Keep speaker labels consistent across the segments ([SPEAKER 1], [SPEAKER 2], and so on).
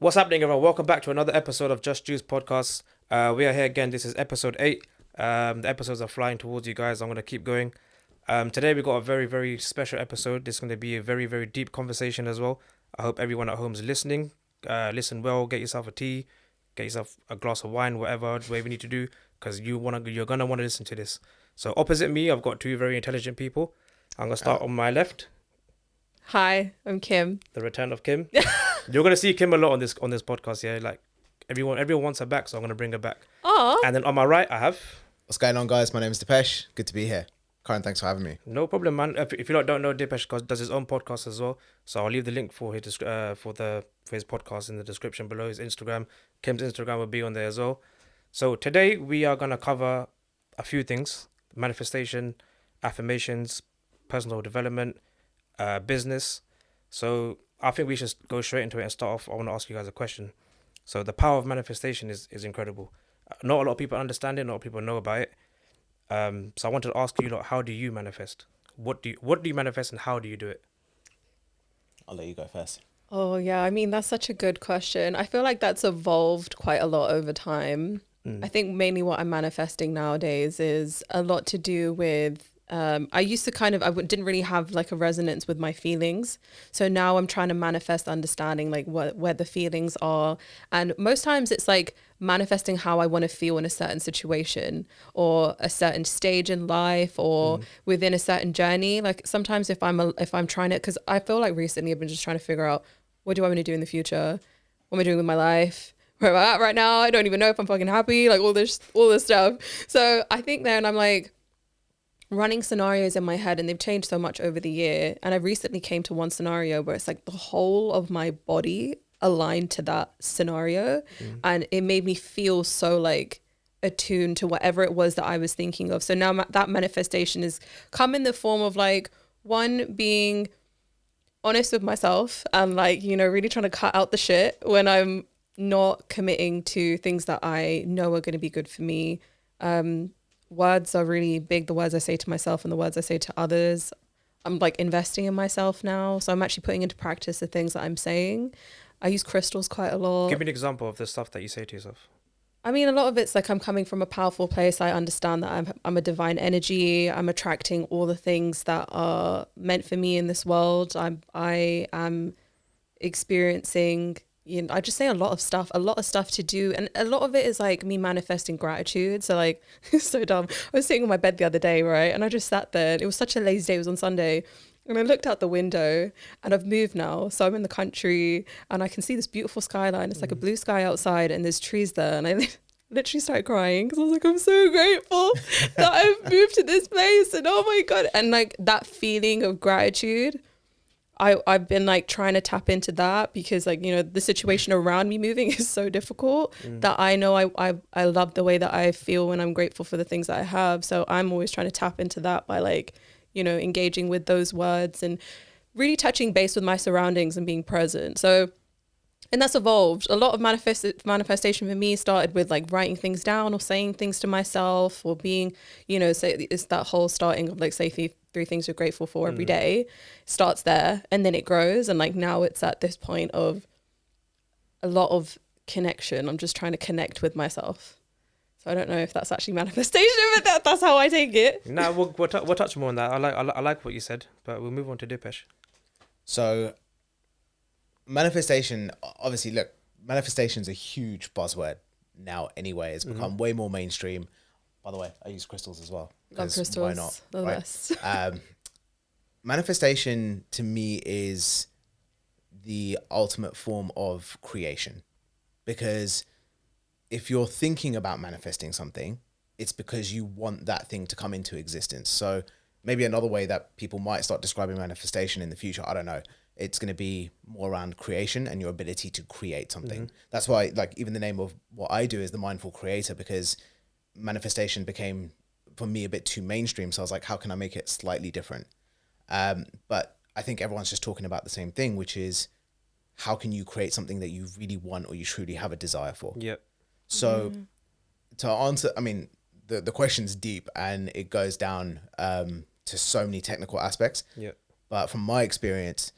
[SPEAKER 1] What's happening, everyone? Welcome back to another episode of JustJuice Podcast. We are here again. This is episode 8. The episodes are flying towards you guys. I'm going to keep going. Today we got a very, very special episode. This is going to be a very, very deep conversation as well. I hope everyone at home is listening. Listen well. Get yourself a tea. Get yourself a glass of wine, whatever you need to do, because you're going to want to listen to this. So opposite me, I've got two very intelligent people. I'm going to start on my left.
[SPEAKER 2] Hi, I'm Kim.
[SPEAKER 1] The return of Kim. You're gonna see Kim a lot on this podcast, yeah. Like everyone wants her back, so I'm gonna bring her back.
[SPEAKER 2] Oh.
[SPEAKER 1] And then on my right, I have.
[SPEAKER 3] What's going on, guys? My name is Dipesh. Good to be here. Karan, thanks for having me.
[SPEAKER 1] No problem, man. If you don't know, Dipesh does his own podcast as well. So I'll leave the link for his podcast in the description below. His Instagram, Kim's Instagram will be on there as well. So today we are gonna cover a few things: manifestation, affirmations, personal development, business. So I think we should go straight into it and start off. I want to ask you guys a question. So the power of manifestation is incredible. Not a lot of people understand it. Not a lot of people know about it. So I wanted to ask you, how do you manifest? What do you manifest, and how do you do it?
[SPEAKER 3] I'll let you go first.
[SPEAKER 2] Oh, yeah. I mean, that's such a good question. I feel like that's evolved quite a lot over time. I think mainly what I'm manifesting nowadays is a lot to do with I used to didn't really have like a resonance with my feelings. So now I'm trying to manifest understanding like where the feelings are. And most times it's like manifesting how I want to feel in a certain situation or a certain stage in life or within a certain journey. Like sometimes if I'm trying to, because I feel like recently I've been just trying to figure out, what do I want to do in the future? What am I doing with my life? Where am I at right now? I don't even know if I'm fucking happy, like all this stuff. So I think then I'm like, running scenarios in my head, and they've changed so much over the year. And I recently came to one scenario where it's like the whole of my body aligned to that scenario, and it made me feel so like attuned to whatever it was that I was thinking of. So now that manifestation has come in the form of like, one, being honest with myself and like, really trying to cut out the shit when I'm not committing to things that I know are going to be good for me. Words are really big, the words I say to myself and the words I say to others. I'm like investing in myself now. So I'm actually putting into practice the things that I'm saying. I use crystals quite a lot.
[SPEAKER 1] Give me an example of the stuff that you say to yourself.
[SPEAKER 2] I mean, a lot of it's like I'm coming from a powerful place. I understand that I'm a divine energy. I'm attracting all the things that are meant for me in this world. I am experiencing, I just say a lot of stuff to do. And a lot of it is like me manifesting gratitude. So like, it's so dumb. I was sitting on my bed the other day, right? And I just sat there. It was such a lazy day. It was on Sunday. And I looked out the window, and I've moved now. So I'm in the country and I can see this beautiful skyline. It's like a blue sky outside and there's trees there. And I literally started crying because I was like, I'm so grateful that I've moved to this place. And oh my God. And like that feeling of gratitude, I've been like trying to tap into that because like, the situation around me moving is so difficult that I know I love the way that I feel when I'm grateful for the things that I have. So I'm always trying to tap into that by like, engaging with those words and really touching base with my surroundings and being present. So, and that's evolved. A lot of manifestation for me started with like writing things down or saying things to myself or being, say it's that whole starting of like say three things you're grateful for every day. Starts there and then it grows, and like now it's at this point of a lot of connection. I'm just trying to connect with myself. So I don't know if that's actually manifestation, but that's how I take it.
[SPEAKER 1] No, we'll touch more on that. I like what you said, but we'll move on to Dipesh.
[SPEAKER 3] So manifestation, obviously, look, manifestation is a huge buzzword now anyway. It's become way more mainstream. By the way, I use crystals as well.
[SPEAKER 2] Love crystals.
[SPEAKER 3] Why not?
[SPEAKER 2] The best.
[SPEAKER 3] Manifestation to me is the ultimate form of creation, because if you're thinking about manifesting something, it's because you want that thing to come into existence. So maybe another way that people might start describing manifestation in the future, I don't know, it's going to be more around creation and your ability to create something. That's why like even the name of what I do is the Mindful Creator, because manifestation became for me a bit too mainstream. So I was like, how can I make it slightly different? But I think everyone's just talking about the same thing, which is how can you create something that you really want or you truly have a desire for?
[SPEAKER 1] Yep.
[SPEAKER 3] So to answer, I mean, the question's deep and it goes down to so many technical aspects.
[SPEAKER 1] Yep.
[SPEAKER 3] But from my experience,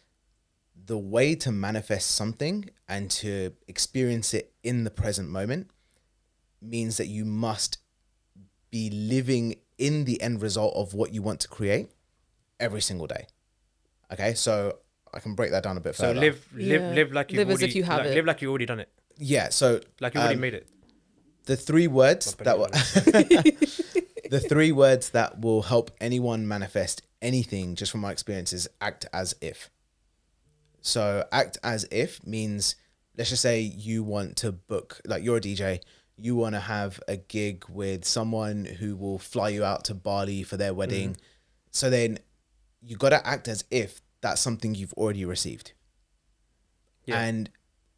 [SPEAKER 3] the way to manifest something and to experience it in the present moment means that you must be living in the end result of what you want to create every single day. Okay, so I can break that down a bit further.
[SPEAKER 1] So live like you
[SPEAKER 2] Live as
[SPEAKER 1] already,
[SPEAKER 2] if you have it.
[SPEAKER 1] live like you already done it.
[SPEAKER 3] Yeah, so
[SPEAKER 1] Like you already made it.
[SPEAKER 3] the three words that were the three words that will help anyone manifest anything, just from my experience, is act as if. So act as if means, let's just say you want to book, like you're a DJ, you want to have a gig with someone who will fly you out to Bali for their wedding. So then you got to act as if that's something you've already received.
[SPEAKER 1] Yeah.
[SPEAKER 3] And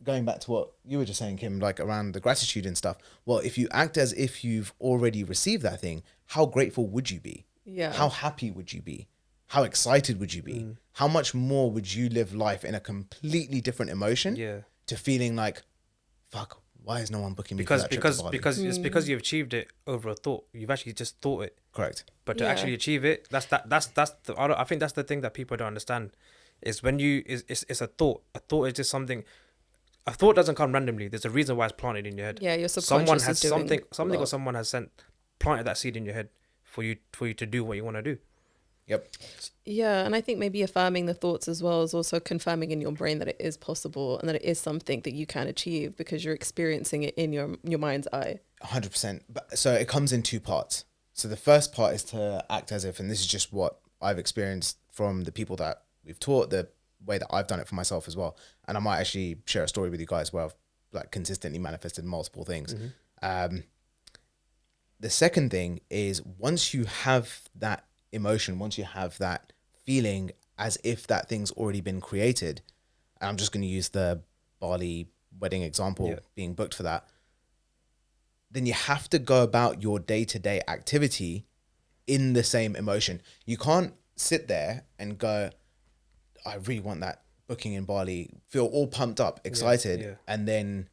[SPEAKER 3] going back to what you were just saying, Kim, like around the gratitude and stuff. Well, if you act as if you've already received that thing, how grateful would you be?
[SPEAKER 2] Yeah.
[SPEAKER 3] How happy would you be? How excited would you be? How much more would you live life in a completely different emotion to feeling like, fuck, why is no one booking me for that trip to Bali?
[SPEAKER 1] Because it's because you've achieved it over a thought. You've actually just thought it.
[SPEAKER 3] Correct.
[SPEAKER 1] But to actually achieve it, I think that's the thing that people don't understand, is when it's a thought. A thought is just something. A thought doesn't come randomly. There's a reason why it's planted in your head.
[SPEAKER 2] Yeah, your subconscious
[SPEAKER 1] Someone has
[SPEAKER 2] is doing
[SPEAKER 1] something or someone has planted that seed in your head for you to do what you want to do.
[SPEAKER 3] Yep.
[SPEAKER 2] Yeah, and I think maybe affirming the thoughts as well is also confirming in your brain that it is possible and that it is something that you can achieve because you're experiencing it in your mind's eye.
[SPEAKER 3] 100%. So it comes in two parts. So the first part is to act as if, and this is just what I've experienced from the people that we've taught, the way that I've done it for myself as well. And I might actually share a story with you guys where I've like consistently manifested multiple things. The second thing is, once you have that emotion, once you have that feeling as if that thing's already been created, and I'm just going to use the Bali wedding example, being booked for that, then you have to go about your day-to-day activity in the same emotion. You can't sit there and go, I really want that booking in Bali, feel all pumped up, excited, and then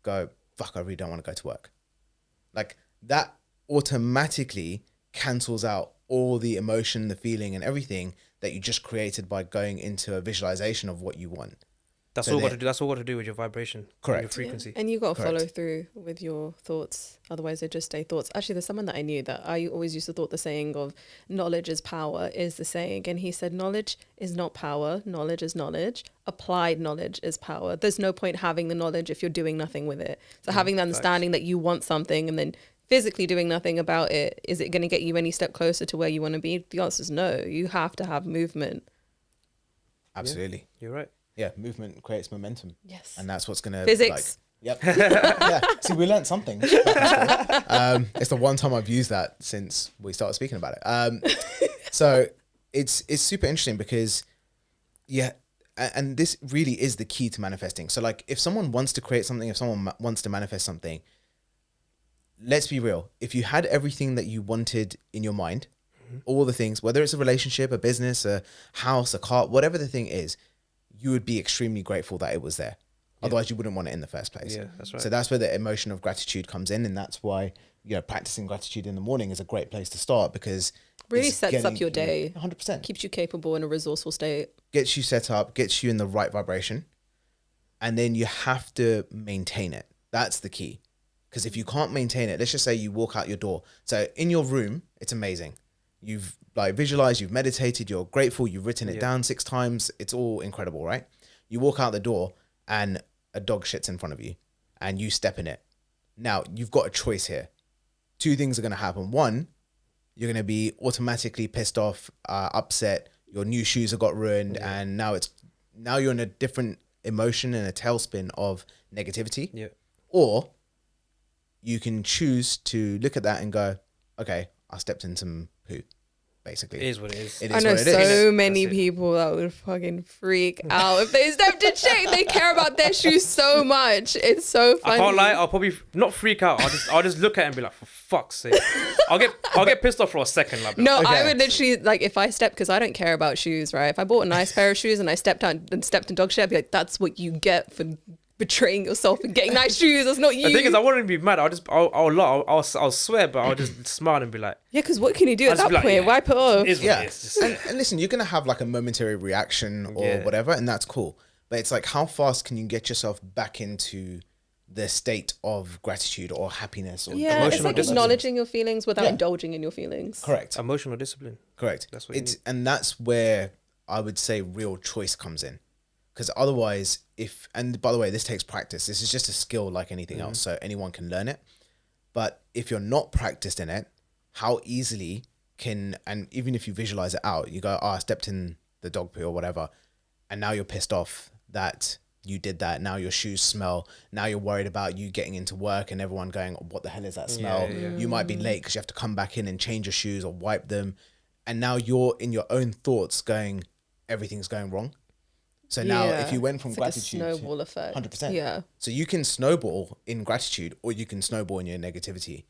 [SPEAKER 3] go, fuck, I really don't want to go to work. Like, that automatically cancels out all the emotion, the feeling, and everything that you just created by going into a visualization of what you want.
[SPEAKER 1] That's all got to do. That's all got to do with your vibration,
[SPEAKER 3] correct,
[SPEAKER 1] your frequency.
[SPEAKER 2] Yeah. And you got to follow through with your thoughts. Otherwise, they just stay thoughts. Actually, there's someone that I knew that I always used to thought the saying of knowledge is power is the saying, and he said knowledge is not power. Knowledge is knowledge. Applied knowledge is power. There's no point having the knowledge if you're doing nothing with it. So having the understanding that you want something and then physically doing nothing about it, is it going to get you any step closer to where you want to be? The answer is no. You have to have movement.
[SPEAKER 3] Absolutely.
[SPEAKER 1] You're right.
[SPEAKER 3] Yeah, movement creates momentum.
[SPEAKER 2] Yes.
[SPEAKER 3] And that's what's going to...
[SPEAKER 2] Physics.
[SPEAKER 3] Yep. Yeah. See, we learned something. It's the one time I've used that since we started speaking about it. So it's super interesting because, and this really is the key to manifesting. So like, if someone wants to create something, if someone wants to manifest something, let's be real. If you had everything that you wanted in your mind, all the things, whether it's a relationship, a business, a house, a car, whatever the thing is, you would be extremely grateful that it was there. Otherwise, you wouldn't want it in the first place.
[SPEAKER 1] Yeah, that's right.
[SPEAKER 3] So that's where the emotion of gratitude comes in. And that's why, practicing gratitude in the morning is a great place to start, because
[SPEAKER 2] really sets up your day.
[SPEAKER 3] 100%.
[SPEAKER 2] Keeps you capable in a resourceful state.
[SPEAKER 3] Gets you set up, gets you in the right vibration. And then you have to maintain it. That's the key. Because if you can't maintain it, let's just say you walk out your door. So in your room, it's amazing. You've visualized, you've meditated, you're grateful, you've written it down 6 times. It's all incredible, right? You walk out the door and a dog shits in front of you and you step in it. Now, you've got a choice here. 2 things are going to happen. 1, you're going to be automatically pissed off, upset. Your new shoes have got ruined, and now you're in a different emotion and a tailspin of negativity.
[SPEAKER 1] Yeah.
[SPEAKER 3] Or you can choose to look at that and go, okay, I stepped in some poo, basically.
[SPEAKER 1] It is what it is.
[SPEAKER 3] It
[SPEAKER 2] I
[SPEAKER 3] is
[SPEAKER 2] know
[SPEAKER 3] what it is.
[SPEAKER 2] so many people that would fucking freak out if they stepped in shit. They care about their shoes so much. It's so funny.
[SPEAKER 1] I can't lie. I'll probably not freak out. I'll just look at it and be like, for fuck's sake. I'll get pissed off for a second. Like,
[SPEAKER 2] No,
[SPEAKER 3] Okay.
[SPEAKER 2] I would literally, like, if I stepped, because I don't care about shoes, right? If I bought a nice pair of shoes and I stepped in dog shit, I'd be like, that's what you get for betraying yourself and getting nice shoes. That's not you.
[SPEAKER 1] The thing is, I wouldn't be mad. I'll swear, but I'll just smile and be like,
[SPEAKER 2] yeah, because what can you do at
[SPEAKER 1] I'll just
[SPEAKER 2] that
[SPEAKER 1] be like,
[SPEAKER 2] point?
[SPEAKER 1] yeah,
[SPEAKER 2] Wipe it off.
[SPEAKER 1] it is what it is. Just-
[SPEAKER 3] And listen, you're gonna have like a momentary reaction or
[SPEAKER 1] Yeah.
[SPEAKER 3] whatever, and that's cool. But it's like, how fast can you get yourself back into the state of gratitude or happiness or
[SPEAKER 2] Yeah, it's
[SPEAKER 1] Emotional
[SPEAKER 2] like
[SPEAKER 1] discipline.
[SPEAKER 2] acknowledging your feelings without
[SPEAKER 3] Yeah.
[SPEAKER 2] indulging in your feelings.
[SPEAKER 3] correct,
[SPEAKER 1] Emotional discipline.
[SPEAKER 3] correct.
[SPEAKER 1] That's what you
[SPEAKER 3] it's
[SPEAKER 1] need.
[SPEAKER 3] and that's where I would say real choice comes in, because otherwise, and by the way, this takes practice. This is just a skill like anything else, so anyone can learn it. But if you're not practiced in it, how easily and even if you visualize it out, you go, I stepped in the dog poo or whatever, and now you're pissed off that you did that. Now your shoes smell. Now you're worried about you getting into work and everyone going, what the hell is that smell?
[SPEAKER 1] Yeah.
[SPEAKER 3] You might be late because you have to come back in and change your shoes or wipe them. And now you're in your own thoughts going, everything's going wrong. So now if you went from
[SPEAKER 2] It's like a
[SPEAKER 3] gratitude
[SPEAKER 2] snowball effect.
[SPEAKER 3] 100%.
[SPEAKER 2] Yeah.
[SPEAKER 3] So you can snowball in gratitude or you can snowball in your negativity.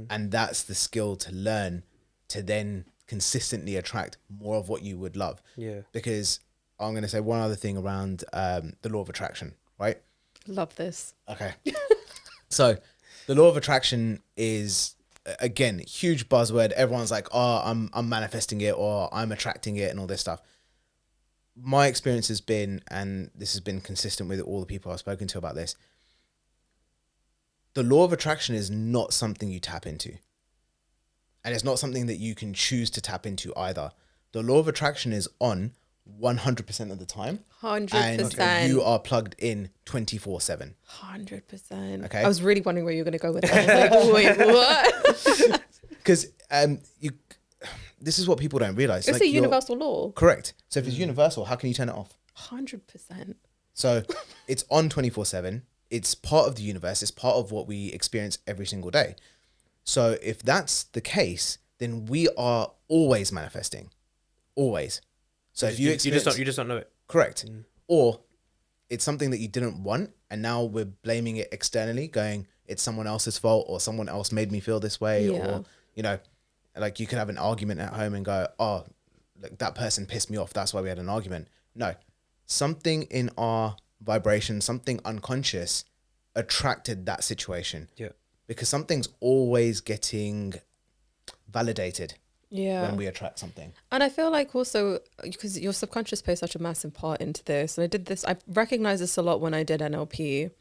[SPEAKER 3] And that's the skill to learn to then consistently attract more of what you would love.
[SPEAKER 1] Yeah.
[SPEAKER 3] Because I'm going to say one other thing around the law of attraction, right?
[SPEAKER 2] Love this.
[SPEAKER 3] Okay. So the law of attraction is, again, huge buzzword. Everyone's like, oh, I'm manifesting it or I'm attracting it and all this stuff. My experience has been, and this has been consistent with all the people I've spoken to about this, the law of attraction is not something you tap into. And it's not something that you can choose to tap into either. The law of attraction is on 100% of the time.
[SPEAKER 2] 100%.
[SPEAKER 3] And you are plugged in 24/7.
[SPEAKER 2] 100%.
[SPEAKER 3] Okay.
[SPEAKER 2] I was really wondering where you were going to go with that. I was like, wait, what?
[SPEAKER 3] Because this is what people don't realize.
[SPEAKER 2] It's
[SPEAKER 3] Like,
[SPEAKER 2] a
[SPEAKER 3] you're-
[SPEAKER 2] universal law.
[SPEAKER 3] Correct. So if it's universal, how can you turn it off?
[SPEAKER 2] 100%.
[SPEAKER 3] So it's on 24/7. It's part of the universe. It's part of what we experience every single day. So if that's the case, then we are always manifesting. Always. So if you experience,
[SPEAKER 1] you just don't know it.
[SPEAKER 3] correct. Or it's something that you didn't want and now we're blaming it externally, going, it's someone else's fault or someone else made me feel this way.
[SPEAKER 2] Yeah.
[SPEAKER 3] Or, like you could have an argument at home and go, oh, like that person pissed me off. That's why we had an argument. No, something in our vibration, something unconscious attracted that situation.
[SPEAKER 1] Yeah.
[SPEAKER 3] Because something's always getting validated
[SPEAKER 2] Yeah.
[SPEAKER 3] when we attract something.
[SPEAKER 2] And I feel like also because your subconscious plays such a massive part into this. And I recognize this a lot when I did NLP.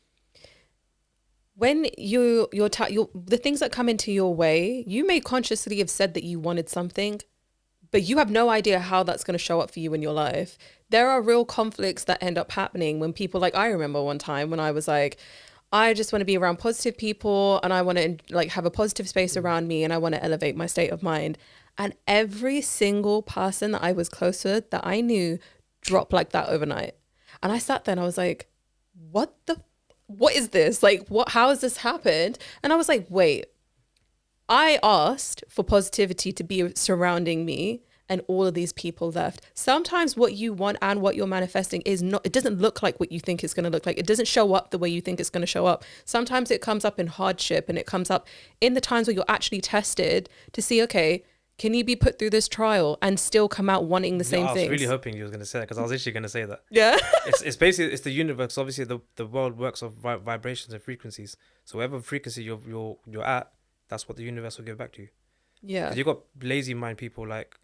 [SPEAKER 2] When the things that come into your way, you may consciously have said that you wanted something, but you have no idea how that's going to show up for you in your life. There are real conflicts that end up happening when people, like I remember one time when I was like, I just want to be around positive people and I want to like have a positive space around me and I want to elevate my state of mind. And every single person that I was close with that I knew dropped like that overnight. And I sat there and I was like, what is this? Like, how has this happened? And I was like, wait, I asked for positivity to be surrounding me and all of these people left. Sometimes what you want and what you're manifesting it doesn't look like what you think it's going to look like. It doesn't show up the way you think it's going to show up. Sometimes it comes up in hardship and it comes up in the times where you're actually tested to see, okay, can you be put through this trial and still come out wanting the same
[SPEAKER 1] I was
[SPEAKER 2] things?
[SPEAKER 1] really hoping you was going to say that because I was actually going to say that.
[SPEAKER 2] Yeah.
[SPEAKER 1] It's basically, it's the universe. Obviously, the world works of vibrations and frequencies. So whatever frequency you're at, that's what the universe will give back to you.
[SPEAKER 2] Yeah.
[SPEAKER 1] 'Cause you got lazy mind people like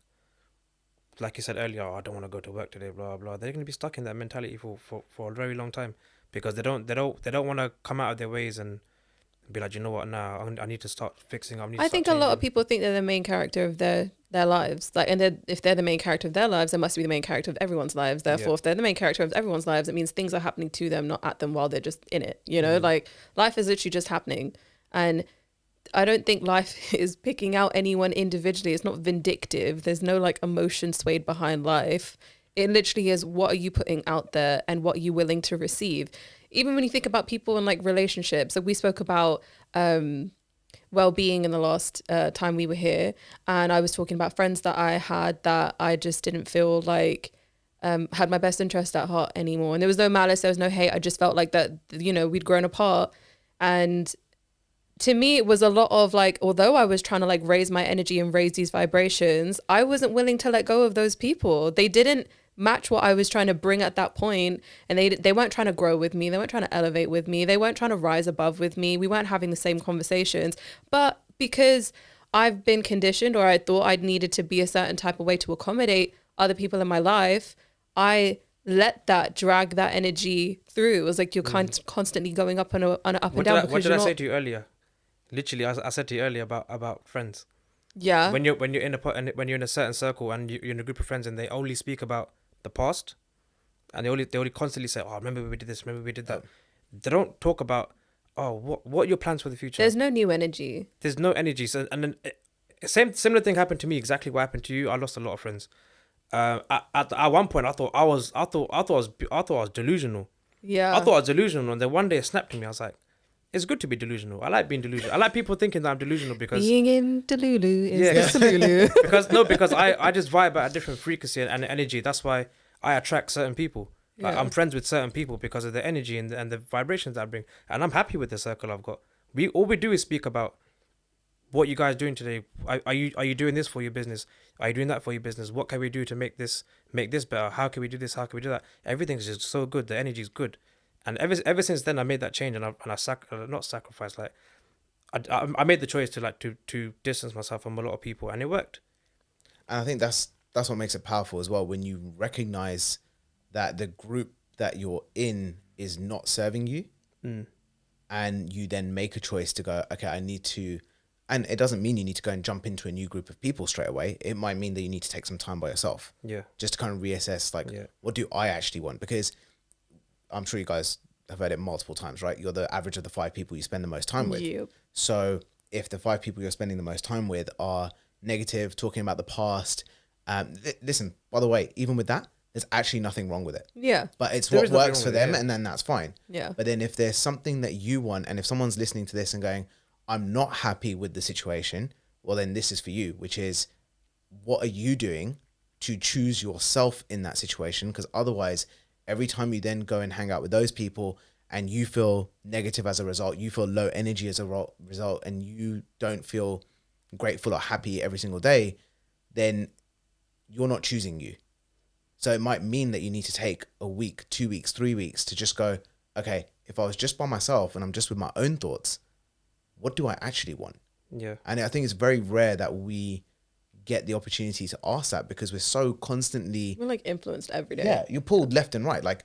[SPEAKER 1] you said earlier, oh, I don't want to go to work today, blah blah. They're going to be stuck in that mentality for a very long time because they don't want to come out of their ways and be like, you know what, now I need to start fixing up.
[SPEAKER 2] I think a lot of people think they're the main character of their lives. Like, and if they're the main character of their lives, they must be the main character of everyone's lives. Therefore, if they're the main character of everyone's lives, it means things are happening to them, not at them while they're just in it. You know, like life is literally just happening. And I don't think life is picking out anyone individually. It's not vindictive. There's no like emotion swayed behind life. It literally is, what are you putting out there and what are you willing to receive? Even when you think about people in like relationships, like we spoke about well-being in the last time we were here, and I was talking about friends that I had that I just didn't feel like had my best interest at heart anymore. And there was no malice, there was no hate. I just felt like that, you know, we'd grown apart. And to me, it was a lot of like, although I was trying to like raise my energy and raise these vibrations, I wasn't willing to let go of those people. They didn't match what I was trying to bring at that point, and they weren't trying to grow with me, they weren't trying to elevate with me, they weren't trying to rise above with me, we weren't having the same conversations. But because I've been conditioned, or I thought I'd needed to be a certain type of way to accommodate other people in my life, I let that drag that energy through. It was like you're constantly going up on an up and down.
[SPEAKER 1] What did I say to you earlier? Literally, I said to you earlier about friends.
[SPEAKER 2] Yeah.
[SPEAKER 1] When you're in a certain circle and you're in a group of friends and they only speak about the past, and they only constantly say, "Oh, remember we did this, remember we did that." They don't talk about, "Oh, what are your plans for the future?"
[SPEAKER 2] There's no new energy.
[SPEAKER 1] There's no energy. So, and then similar thing happened to me. Exactly what happened to you. I lost a lot of friends. At one point, I thought I was delusional.
[SPEAKER 2] Yeah.
[SPEAKER 1] I thought I was delusional, and then one day it snapped to me. I was like, "It's good to be delusional. I like being delusional. I like people thinking that I'm delusional because
[SPEAKER 2] being in Delulu is Delulu."
[SPEAKER 1] because I just vibe at a different frequency and energy. That's why I attract certain people. Like, I'm friends with certain people because of the energy and the vibrations that I bring, and I'm happy with the circle I've got. All we do is speak about what you guys doing today. Are you doing this for your business? Are you doing that for your business? What can we do to make this better? How can we do this? How can we do that? Everything's just so good. The energy is good, and ever since then I made that change, and I not sacrificed. Like I made the choice to distance myself from a lot of people, and it worked.
[SPEAKER 3] And I think that's what makes it powerful as well, when you recognize that the group that you're in is not serving you, and you then make a choice to go, okay, I need to. And it doesn't mean you need to go and jump into a new group of people straight away. It might mean that you need to take some time by yourself.
[SPEAKER 1] Yeah.
[SPEAKER 3] Just to kind of reassess, what do I actually want? Because I'm sure you guys have heard it multiple times, right? You're the average of the 5 people you spend the most time with.
[SPEAKER 2] Yep.
[SPEAKER 3] So if the 5 people you're spending the most time with are negative, talking about the past, listen, by the way, even with that, there's actually nothing wrong with it.
[SPEAKER 2] Yeah.
[SPEAKER 3] But it's what works for them, and then that's fine.
[SPEAKER 2] Yeah.
[SPEAKER 3] But then if there's something that you want, and if someone's listening to this and going, I'm not happy with the situation, well, then this is for you, which is, what are you doing to choose yourself in that situation? Because otherwise, every time you then go and hang out with those people and you feel negative as a result, you feel low energy as a result, and you don't feel grateful or happy every single day, then you're not choosing you. So it might mean that you need to take a week, 2 weeks, 3 weeks to just go, okay, if I was just by myself and I'm just with my own thoughts, what do I actually want?
[SPEAKER 1] Yeah.
[SPEAKER 3] And I think it's very rare that we get the opportunity to ask that, because we're so constantly...
[SPEAKER 2] We're like influenced every day.
[SPEAKER 3] Yeah, you're pulled left and right. Like,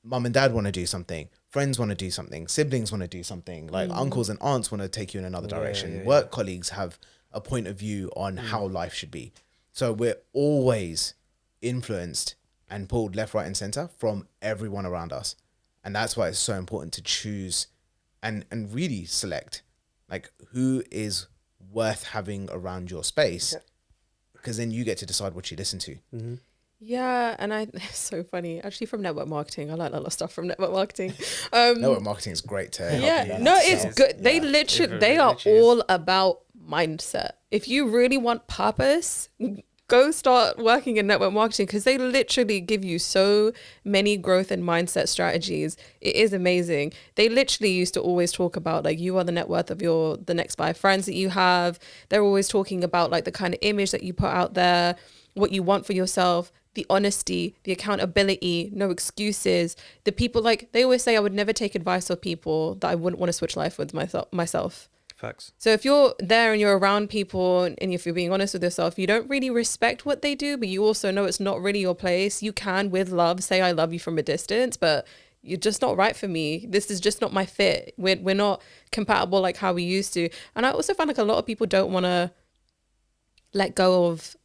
[SPEAKER 3] mum and dad want to do something. Friends want to do something. Siblings want to do something. Like, uncles and aunts want to take you in another direction. Work colleagues have a point of view on how life should be. So we're always influenced and pulled left, right, and center from everyone around us. And that's why it's so important to choose and really select, like, who is worth having around your space, because then you get to decide what you listen to.
[SPEAKER 1] Mm-hmm.
[SPEAKER 2] Yeah, and it's so funny. Actually, from network marketing, I like a lot of stuff from network marketing.
[SPEAKER 3] Network marketing is great to help you.
[SPEAKER 2] No, it's good. They they are all about mindset. If you really want purpose, go start working in network marketing, because they literally give you so many growth and mindset strategies. It is amazing. They literally used to always talk about, like, you are the net worth of the next 5 friends that you have. They're always talking about, like, the kind of image that you put out there, what you want for yourself, the honesty, the accountability, no excuses. The people, like, they always say, I would never take advice of people that I wouldn't want to switch life with myself.
[SPEAKER 1] Facts.
[SPEAKER 2] So if you're there and you're around people, and if you're being honest with yourself, you don't really respect what they do, but you also know it's not really your place. You can, with love, say, I love you from a distance, but you're just not right for me. This is just not my fit. We're not compatible like how we used to. And I also find like a lot of people don't want to let go of,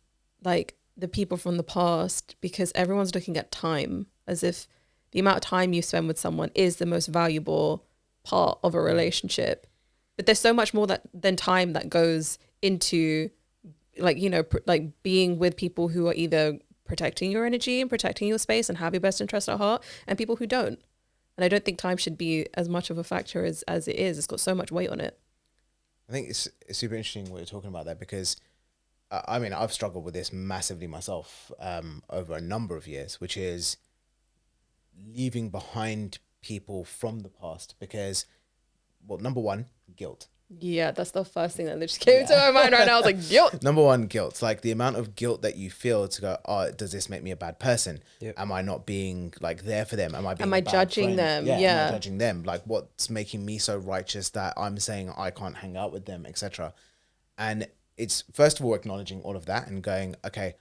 [SPEAKER 2] like, the people from the past, because everyone's looking at time as if the amount of time you spend with someone is the most valuable part of a relationship. But there's so much more than time that goes into, like, you know, like being with people who are either protecting your energy and protecting your space and have your best interest at heart, and people who don't. And I don't think time should be as much of a factor as it is. It's got so much weight on it.
[SPEAKER 3] I think it's super interesting what you're talking about there, because I mean, I've struggled with this massively myself over a number of years, which is leaving behind people from the past, because, well, number one, guilt.
[SPEAKER 2] Yeah, that's the first thing that just came to my mind right now. I was like, guilt.
[SPEAKER 3] Number one, guilt. Like the amount of guilt that you feel to go, oh, does this make me a bad person?
[SPEAKER 1] Yep.
[SPEAKER 3] Am I not being like there for them? Am I being
[SPEAKER 2] Am I
[SPEAKER 3] a bad
[SPEAKER 2] judging
[SPEAKER 3] friend?
[SPEAKER 2] them?
[SPEAKER 3] Am
[SPEAKER 2] Yeah.
[SPEAKER 3] I judging them? Like what's making me so righteous that I'm saying I can't hang out with them, etc. And it's first of all acknowledging all of that and going, okay,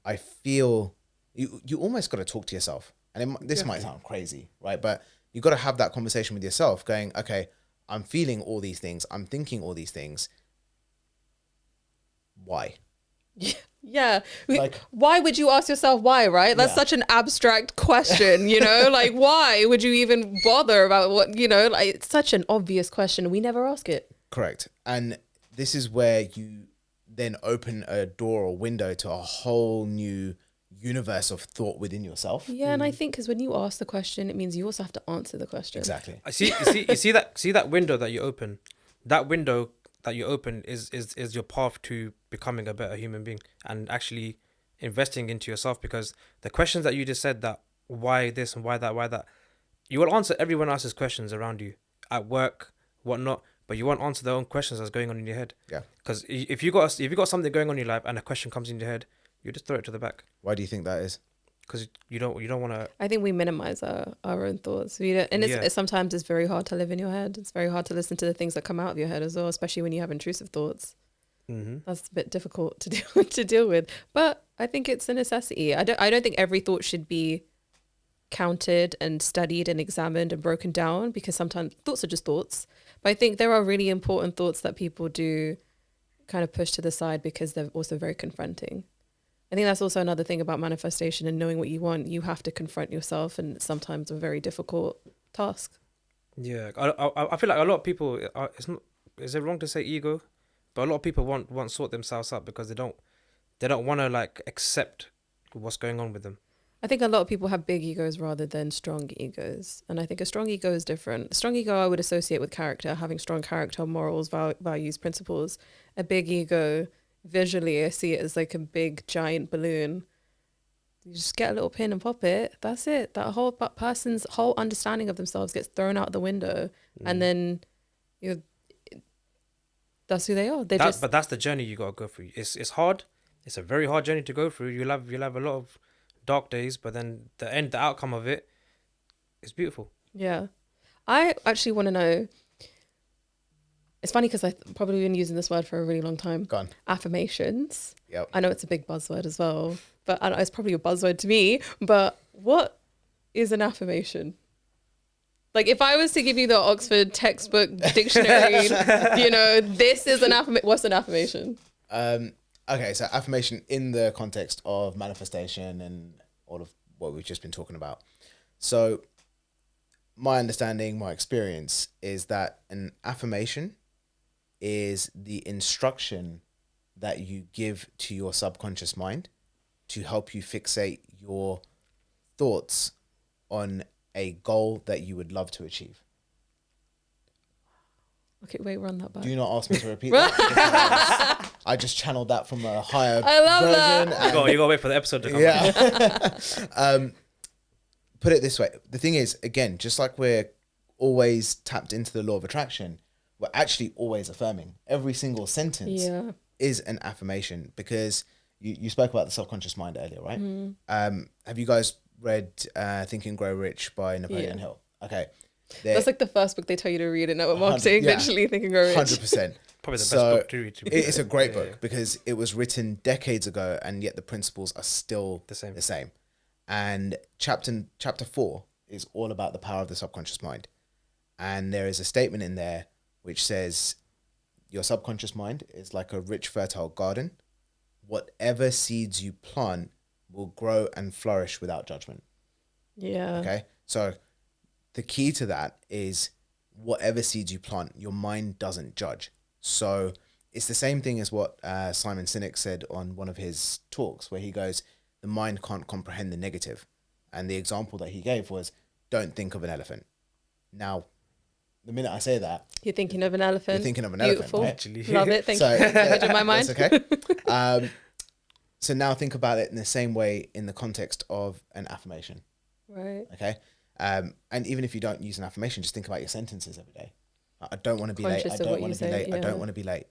[SPEAKER 3] I feel you almost got to talk to yourself. And this might sound crazy, right? But you got to have that conversation with yourself going, okay, I'm feeling all these things. I'm thinking all these things. Why?
[SPEAKER 2] Yeah.
[SPEAKER 3] Like,
[SPEAKER 2] why would you ask yourself why, right? That's
[SPEAKER 3] Yeah.
[SPEAKER 2] such an abstract question, you know? Like, why would you even bother about what, you know? Like, it's such an obvious question. We never ask it.
[SPEAKER 3] correct. And this is where you then open a door or window to a whole new universe of thought within yourself.
[SPEAKER 2] Yeah, and I think because when you ask the question, it means you also have to answer the question.
[SPEAKER 3] Exactly.
[SPEAKER 1] I see that window that you open. That window that you open is your path to becoming a better human being and actually investing into yourself, because the questions that you just said, that why this and why that, you will answer everyone else's questions around you at work, whatnot, but you won't answer their own questions that's going on in your head.
[SPEAKER 3] Yeah.
[SPEAKER 1] Because if you got something going on in your life and a question comes in your head, you just throw it to the back.
[SPEAKER 3] Why do you think that is?
[SPEAKER 1] Because you don't want to.
[SPEAKER 2] I think we minimize our own thoughts. We don't, and it's sometimes it's very hard to live in your head. It's very hard to listen to the things that come out of your head as well, especially when you have intrusive thoughts.
[SPEAKER 1] Mm-hmm.
[SPEAKER 2] That's a bit difficult to deal with. But I think it's a necessity. I don't think every thought should be counted and studied and examined and broken down, because sometimes thoughts are just thoughts. But I think there are really important thoughts that people do kind of push to the side because they're also very confronting. I think that's also another thing about manifestation and knowing what you want. You have to confront yourself, and it's sometimes a very difficult task.
[SPEAKER 1] Yeah, I feel like a lot of people. It's not. Is it wrong to say ego? But a lot of people want sort themselves out because they don't want to like accept what's going on with them.
[SPEAKER 2] I think a lot of people have big egos rather than strong egos. And I think a strong ego is different. A strong ego I would associate with character, having strong character, morals, values, principles. A big ego, visually, I see it as like a big giant balloon. You just get a little pin and pop it. That's it. That whole person's whole understanding of themselves gets thrown out the window. And then that's who they are.
[SPEAKER 1] But that's the journey you got to go through. It's hard. It's a very hard journey to go through. You'll have a lot of dark days, but then the outcome of it is beautiful.
[SPEAKER 2] Yeah. I actually want to know, it's funny because I've probably been using this word for a really long time.
[SPEAKER 3] Go on.
[SPEAKER 2] Affirmations.
[SPEAKER 3] Yep.
[SPEAKER 2] I know it's a big buzzword as well, but I know it's probably a buzzword to me, but what is an affirmation? Like if I was to give you the Oxford textbook dictionary, this is an affirmation. What's an affirmation?
[SPEAKER 3] Okay, so affirmation in the context of manifestation and all of what we've just been talking about. So my understanding, my experience is that an affirmation is the instruction that you give to your subconscious mind to help you fixate your thoughts on a goal that you would love to achieve.
[SPEAKER 2] Okay, wait, run that back.
[SPEAKER 3] Do not ask me to repeat that. I just channeled that from a higher
[SPEAKER 2] I love
[SPEAKER 3] version.
[SPEAKER 2] that.
[SPEAKER 1] You gotta wait for the episode to come.
[SPEAKER 3] Yeah. Put it this way. The thing is, again, just like we're always tapped into the law of attraction, we're actually always affirming. Every single sentence is an affirmation, because you spoke about the subconscious mind earlier, right? Mm. Have you guys read Think and Grow Rich by Napoleon Hill? Okay.
[SPEAKER 2] That's like the first book they tell you to read in network marketing. Literally, Think and Grow Rich.
[SPEAKER 3] 100%.
[SPEAKER 1] Probably the best book to read.
[SPEAKER 3] It's a great book because it was written decades ago, and yet the principles are still
[SPEAKER 1] the same.
[SPEAKER 3] And chapter 4 is all about the power of the subconscious mind. And there is a statement in there which says, your subconscious mind is like a rich, fertile garden. Whatever seeds you plant will grow and flourish without judgment.
[SPEAKER 2] Yeah.
[SPEAKER 3] Okay. So the key to that is whatever seeds you plant, your mind doesn't judge. So it's the same thing as what Simon Sinek said on one of his talks, where he goes, the mind can't comprehend the negative. And the example that he gave was, don't think of an elephant. Now, the minute I say that,
[SPEAKER 2] you're thinking of an elephant.
[SPEAKER 3] You're thinking of an
[SPEAKER 2] Beautiful.
[SPEAKER 3] elephant.
[SPEAKER 2] Beautiful. Love it. Thank you.
[SPEAKER 3] Image
[SPEAKER 2] in my mind.
[SPEAKER 3] That's okay. So now think about it in the same way in the context of an affirmation.
[SPEAKER 2] Right.
[SPEAKER 3] Okay. And even if you don't use an affirmation, just think about your sentences every day. I don't want to be late.
[SPEAKER 2] Conscious
[SPEAKER 3] I
[SPEAKER 2] of
[SPEAKER 3] don't
[SPEAKER 2] what
[SPEAKER 3] want
[SPEAKER 2] you
[SPEAKER 3] to be
[SPEAKER 2] say,
[SPEAKER 3] late. I don't
[SPEAKER 2] yeah.
[SPEAKER 3] want to be late.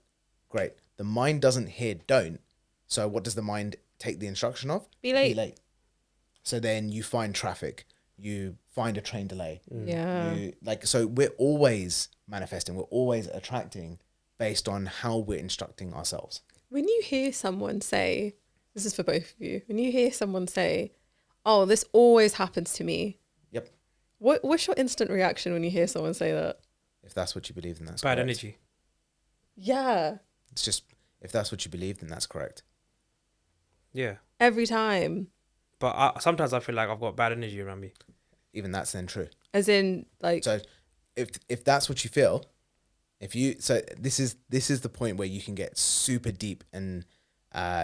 [SPEAKER 3] Great. The mind doesn't hear don't. So what does the mind take the instruction of?
[SPEAKER 2] Be late.
[SPEAKER 3] Be late. So then you find traffic. You find a train delay.
[SPEAKER 2] Yeah.
[SPEAKER 3] So we're always manifesting. We're always attracting based on how we're instructing ourselves.
[SPEAKER 2] When you hear someone say, this is for both of you, when you hear someone say, oh, this always happens to me.
[SPEAKER 3] Yep.
[SPEAKER 2] What's your instant reaction when you hear someone say that?
[SPEAKER 3] If that's what you believe, then that's
[SPEAKER 1] Bad
[SPEAKER 3] correct.
[SPEAKER 1] energy.
[SPEAKER 2] Yeah.
[SPEAKER 3] It's just, if that's what you believe, then that's correct.
[SPEAKER 1] Yeah.
[SPEAKER 2] Every time.
[SPEAKER 1] But sometimes I feel like I've got bad energy around me.
[SPEAKER 3] Even that's then true.
[SPEAKER 2] As in, like,
[SPEAKER 3] So if that's what you feel, this is the point where you can get super deep and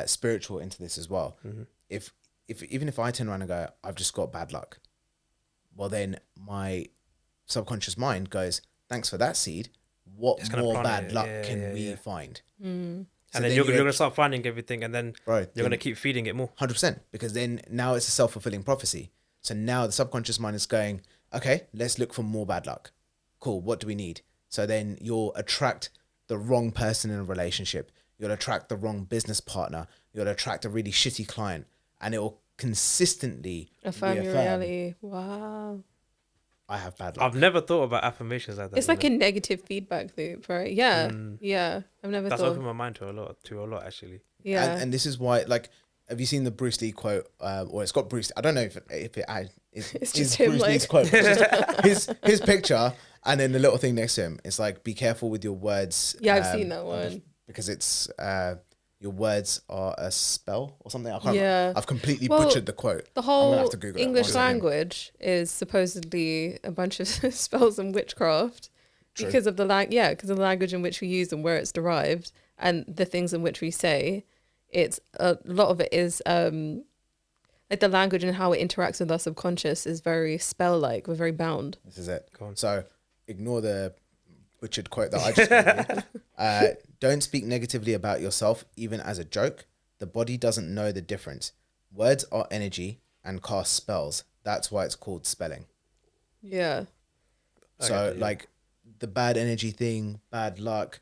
[SPEAKER 3] spiritual into this as well.
[SPEAKER 1] Mm-hmm.
[SPEAKER 3] If even if I turn around and go, I've just got bad luck, well then my subconscious mind goes, thanks for that seed. What
[SPEAKER 1] It's gonna
[SPEAKER 3] more
[SPEAKER 1] plant
[SPEAKER 3] bad
[SPEAKER 1] it.
[SPEAKER 3] luck
[SPEAKER 1] Yeah,
[SPEAKER 3] can we
[SPEAKER 1] yeah.
[SPEAKER 3] find? So
[SPEAKER 1] And then you're gonna start finding everything, and then
[SPEAKER 3] Bro,
[SPEAKER 1] you're gonna
[SPEAKER 3] then-
[SPEAKER 1] keep feeding it more.
[SPEAKER 3] 100%, because then now it's a self-fulfilling prophecy. So now the subconscious mind is going, okay, let's look for more bad luck. Cool, what do we need? So then you'll attract the wrong person in a relationship. You'll attract the wrong business partner. You'll attract a really shitty client, and it will consistently
[SPEAKER 2] affirm your
[SPEAKER 3] reaffirm,
[SPEAKER 2] reality. Wow.
[SPEAKER 3] I have bad luck.
[SPEAKER 1] I've never thought about affirmations like that.
[SPEAKER 2] It's like a negative feedback loop, right? Yeah. Yeah. I've never
[SPEAKER 1] That's
[SPEAKER 2] thought.
[SPEAKER 1] opened my mind to a lot actually.
[SPEAKER 2] Yeah.
[SPEAKER 3] And this is why, like, have you seen the Bruce Lee quote? Or it's got Bruce. I don't know if
[SPEAKER 2] It's
[SPEAKER 3] is
[SPEAKER 2] just him,
[SPEAKER 3] Bruce Lee's
[SPEAKER 2] like-
[SPEAKER 3] quote. It's just his picture, and then the little thing next to him. It's like, be careful with your words.
[SPEAKER 2] Yeah, I've seen that one.
[SPEAKER 3] because it's your words are a spell or something. I can't.
[SPEAKER 2] Yeah.
[SPEAKER 3] I've completely
[SPEAKER 2] Well,
[SPEAKER 3] butchered the quote.
[SPEAKER 2] The
[SPEAKER 3] I'm gonna
[SPEAKER 2] whole
[SPEAKER 3] have to Google it.
[SPEAKER 2] English
[SPEAKER 3] One second.
[SPEAKER 2] language is supposedly a bunch of spells and witchcraft
[SPEAKER 3] True.
[SPEAKER 2] because of the because of the language in which we use and where it's derived and the things in which we say. It's a lot of it is like the language and how it interacts with our subconscious is very spell-like. We're very bound.
[SPEAKER 3] This is it.
[SPEAKER 1] Go on.
[SPEAKER 3] So ignore the butchered quote that I just gave you. Don't speak negatively about yourself, even as a joke. The body doesn't know the difference. Words are energy and cast spells. That's why it's called spelling.
[SPEAKER 2] Yeah.
[SPEAKER 3] So
[SPEAKER 1] Okay, yeah.
[SPEAKER 3] like the bad energy thing, bad luck.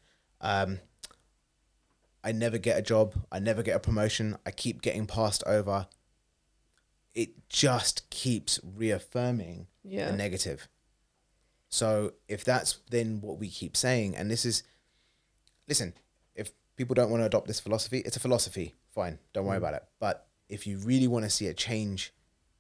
[SPEAKER 3] I never get a job. I never get a promotion. I keep getting passed over. It just keeps reaffirming
[SPEAKER 2] Yeah.
[SPEAKER 3] the negative. So if that's then what we keep saying, and this is, listen, if people don't want to adopt this philosophy, it's a philosophy. Fine. Don't worry about it. But if you really want to see a change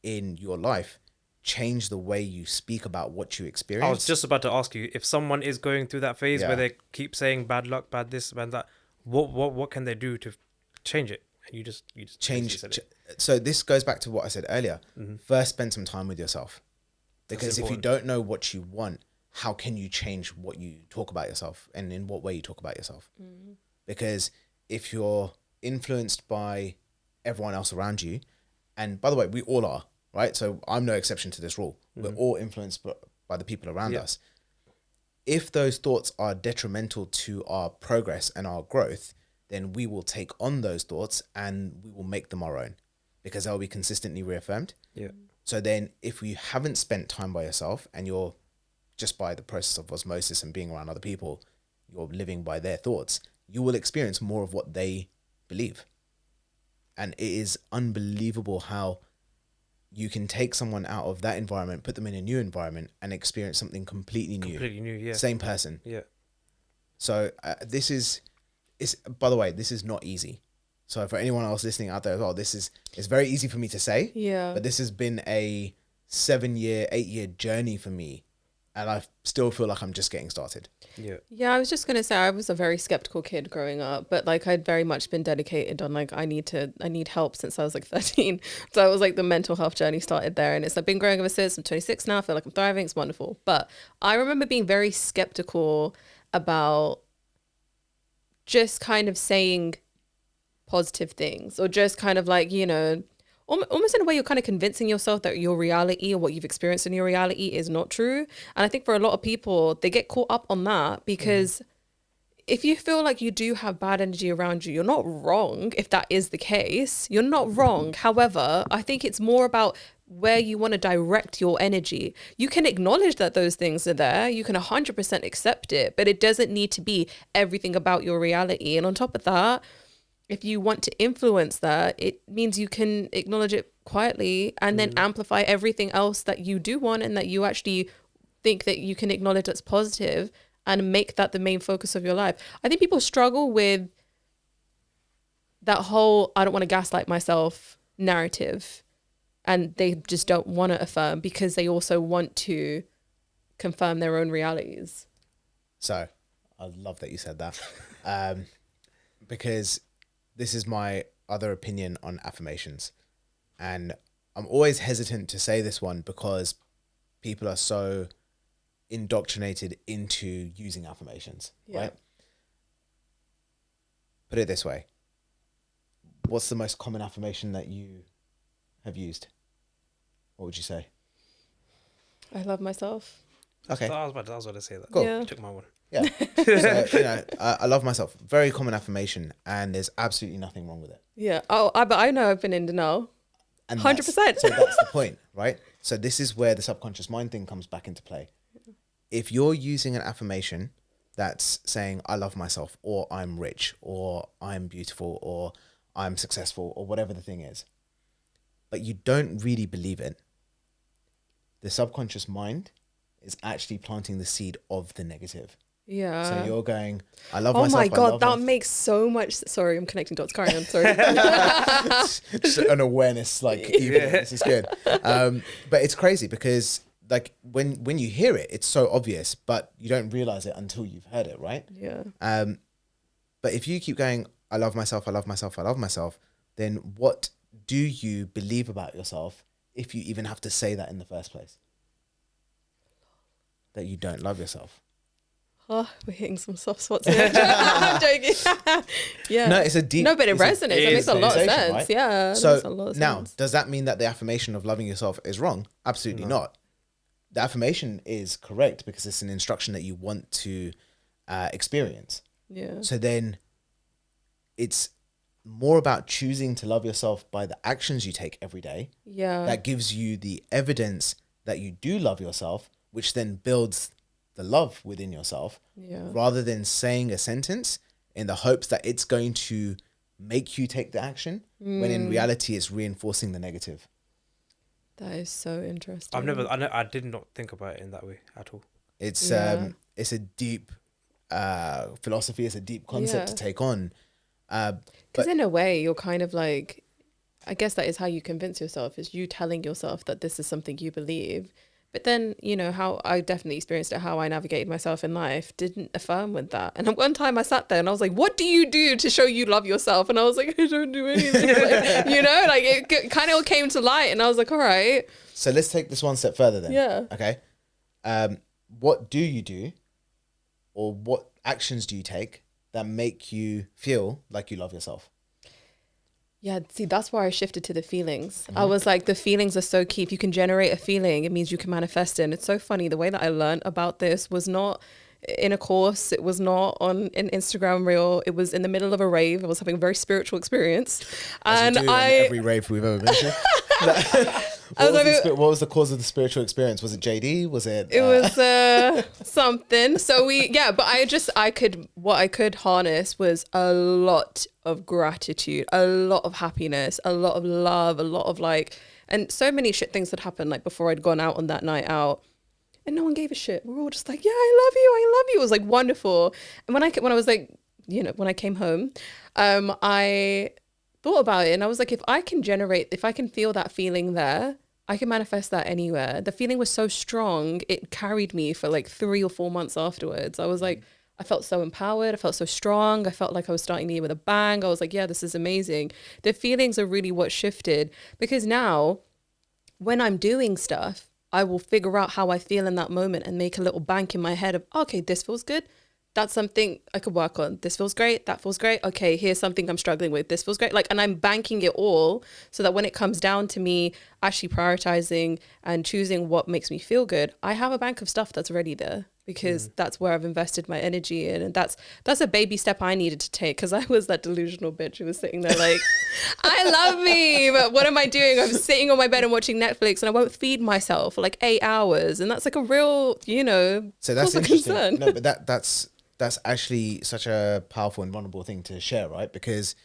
[SPEAKER 3] in your life, change the way you speak about what you experience.
[SPEAKER 1] I was just about to ask you, if someone is going through that phase
[SPEAKER 3] Yeah.
[SPEAKER 1] where they keep saying bad luck, bad this, bad that, what can they do to change it? And you just
[SPEAKER 3] change.
[SPEAKER 1] basically said it.
[SPEAKER 3] So this goes back to what I said earlier.
[SPEAKER 1] Mm-hmm.
[SPEAKER 3] First, spend some time with yourself, because if you
[SPEAKER 1] important.
[SPEAKER 3] don't know what you want, how can you change what you talk about yourself and in what way you talk about yourself? Because if you're influenced by everyone else around you, and by the way, we all are, right? So I'm no exception to this rule. We're all influenced by the people around
[SPEAKER 1] Yeah.
[SPEAKER 3] us. If those thoughts are detrimental to our progress and our growth, then we will take on those thoughts and we will make them our own, because they'll be consistently reaffirmed.
[SPEAKER 1] Yeah.
[SPEAKER 3] So then if you haven't spent time by yourself and you're just by the process of osmosis and being around other people, you're living by their thoughts, you will experience more of what they believe. And it is unbelievable how you can take someone out of that environment, put them in a new environment and experience something completely new.
[SPEAKER 1] Completely new, yeah.
[SPEAKER 3] Same person.
[SPEAKER 1] Yeah.
[SPEAKER 3] So by the way, this is not easy. So for anyone else listening out there as well, it's very easy for me to say,
[SPEAKER 2] Yeah.
[SPEAKER 3] but this has been a 8-year journey for me. And I still feel like I'm just getting started.
[SPEAKER 1] Yeah.
[SPEAKER 2] Yeah, I was just gonna say I was a very skeptical kid growing up, but like I'd very much been dedicated on like I need help since I was like 13. So I was like the mental health journey started there, and it's like been growing ever since. I'm 26 now. I feel like I'm thriving. It's wonderful. But I remember being very skeptical about just kind of saying positive things, or just kind of like, you know, almost in a way you're kind of convincing yourself that your reality or what you've experienced in your reality is not true. And I think for a lot of people, they get caught up on that because if you feel like you do have bad energy around you, you're not wrong. If that is the case, you're not wrong. However, I think it's more about where you want to direct your energy. You can acknowledge that those things are there. You can 100% accept it, but it doesn't need to be everything about your reality. And on top of that, if you want to influence that, it means you can acknowledge it quietly and then amplify everything else that you do want and that you actually think that you can acknowledge that's positive and make that the main focus of your life. I think people struggle with that whole I don't want to gaslight myself narrative, and they just don't want to affirm because they also want to confirm their own realities.
[SPEAKER 3] So I love that you said that, because this is my other opinion on affirmations. And I'm always hesitant to say this one because people are so indoctrinated into using affirmations, right? Put it this way. What's the most common affirmation that you have used? What would you say?
[SPEAKER 2] I love myself.
[SPEAKER 3] Okay.
[SPEAKER 1] I was about to say that.
[SPEAKER 3] Cool.
[SPEAKER 2] Yeah.
[SPEAKER 1] Took my one.
[SPEAKER 3] Yeah. So, I love myself. Very common affirmation, and there's absolutely nothing wrong with it.
[SPEAKER 2] Yeah. Oh, but I know I've been in denial.
[SPEAKER 3] And
[SPEAKER 2] 100%.
[SPEAKER 3] So that's the point, right? So this is where the subconscious mind thing comes back into play. If you're using an affirmation that's saying, I love myself, or I'm rich, or I'm beautiful, or I'm successful, or whatever the thing is, but you don't really believe it, the subconscious mind is actually planting the seed of the negative.
[SPEAKER 2] Yeah.
[SPEAKER 3] So you're going, I love
[SPEAKER 2] Oh
[SPEAKER 3] myself.
[SPEAKER 2] my God, that makes so much. Sorry, I'm connecting dots. Carry on. Sorry.
[SPEAKER 3] Just an awareness, like, this is good. But it's crazy because, like, when you hear it, it's so obvious, but you don't realize it until you've heard it, right?
[SPEAKER 2] Yeah.
[SPEAKER 3] But if you keep going, I love myself, I love myself, I love myself, then what do you believe about yourself if you even have to say that in the first place? That you don't love yourself.
[SPEAKER 2] Oh, we're hitting some soft spots here. I'm joking. Yeah.
[SPEAKER 3] No, it's a deep...
[SPEAKER 2] No, but it resonates. It makes a lot of sense.
[SPEAKER 3] Right?
[SPEAKER 2] Yeah.
[SPEAKER 3] So
[SPEAKER 2] makes a lot of
[SPEAKER 3] now,
[SPEAKER 2] sense.
[SPEAKER 3] does that mean that the affirmation of loving yourself is wrong? Absolutely not. The affirmation is correct because it's an instruction that you want to experience.
[SPEAKER 2] Yeah.
[SPEAKER 3] So then it's more about choosing to love yourself by the actions you take every day.
[SPEAKER 2] Yeah.
[SPEAKER 3] That gives you the evidence that you do love yourself, which then builds the love within yourself, rather than saying a sentence in the hopes that it's going to make you take the action, when in reality it's reinforcing the negative.
[SPEAKER 2] That is so interesting.
[SPEAKER 1] I did not think about it in that way at all.
[SPEAKER 3] It's it's a deep philosophy. It's a deep concept to take on.
[SPEAKER 2] Because in a way, you're kind of like, I guess that is how you convince yourself, is you telling yourself that this is something you believe. But then, how I definitely experienced it, how I navigated myself in life, didn't affirm with that. And one time I sat there and I was like, what do you do to show you love yourself? And I was like, I don't do anything. It kind of came to light and I was like, all right.
[SPEAKER 3] So let's take this one step further then.
[SPEAKER 2] Yeah.
[SPEAKER 3] Okay. What do you do, or what actions do you take that make you feel like you love yourself?
[SPEAKER 2] Yeah, see, that's why I shifted to the feelings. I was like, the feelings are so key. If you can generate a feeling, it means you can manifest it. And it's so funny, the way that I learned about this was not in a course. It was not on an Instagram reel. It was in the middle of a rave. I was having a very spiritual experience.
[SPEAKER 3] As
[SPEAKER 2] and
[SPEAKER 3] you do in every rave we've ever been to. What was the cause of the spiritual experience? Was it JD? Was it?
[SPEAKER 2] It was something. So what I could harness was a lot of gratitude, a lot of happiness, a lot of love, a lot of and so many shit things that happened before I'd gone out on that night out. And no one gave a shit. We were all just like, yeah, I love you. I love you. It was wonderful. And when I was when I came home, I thought about it and I was like, if I can feel that feeling there, I can manifest that anywhere. The feeling was so strong, it carried me for 3 or 4 months afterwards. I was like, I felt so empowered. I felt so strong. I felt like I was starting the year with a bang. I was like, yeah, this is amazing. The feelings are really what shifted, because now when I'm doing stuff, I will figure out how I feel in that moment and make a little bank in my head of, okay, this feels good. That's something I could work on. This feels great. That feels great. Okay, here's something I'm struggling with. This feels great. And I'm banking it all so that when it comes down to me actually prioritizing and choosing what makes me feel good, I have a bank of stuff that's already there. because that's where I've invested my energy in. And that's a baby step I needed to take, because I was that delusional bitch who was sitting there like, I love me, but what am I doing? I'm sitting on my bed and watching Netflix, and I won't feed myself for like 8 hours. And that's like a real,
[SPEAKER 3] So that's interesting.
[SPEAKER 2] concern.
[SPEAKER 3] No, but that's actually such a powerful and vulnerable thing to share, right? Because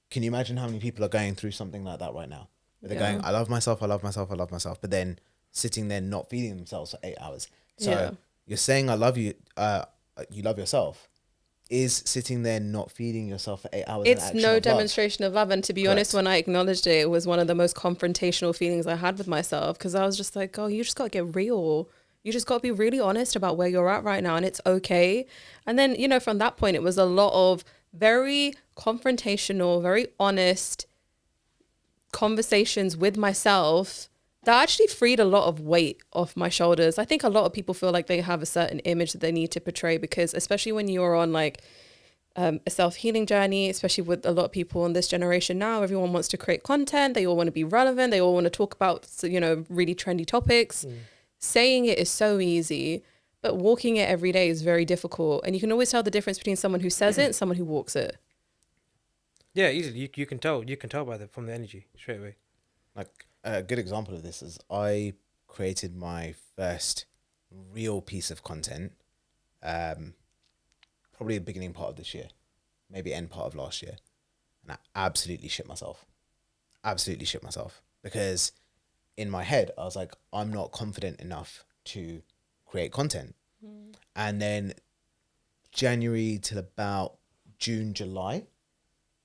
[SPEAKER 3] can you imagine how many people are going through something like that right now? They're going, I love myself, I love myself, I love myself, but then sitting there not feeding themselves for 8 hours. So you're saying I love you, you love yourself. Is sitting there not feeding yourself for 8 hours?
[SPEAKER 2] It's no demonstration of love. And to be honest, when I acknowledged it, it was one of the most confrontational feelings I had with myself, because I was just like, oh, you just got to get real. You just got to be really honest about where you're at right now, and it's okay. And then, from that point, it was a lot of very confrontational, very honest conversations with myself that actually freed a lot of weight off my shoulders. I think a lot of people feel like they have a certain image that they need to portray, because especially when you're on like a self-healing journey, especially with a lot of people in this generation now, everyone wants to create content. They all want to be relevant. They all want to talk about, really trendy topics. Saying it is so easy, but walking it every day is very difficult. And you can always tell the difference between someone who says it and someone who walks it.
[SPEAKER 1] Yeah, easily. You can tell. You can tell from the energy straight away.
[SPEAKER 3] Like a good example of this is I created my first real piece of content, probably the beginning part of this year, maybe end part of last year, and I absolutely shit myself. Absolutely shit myself, because in my head I was like, I'm not confident enough to create content. And then January till about June, July,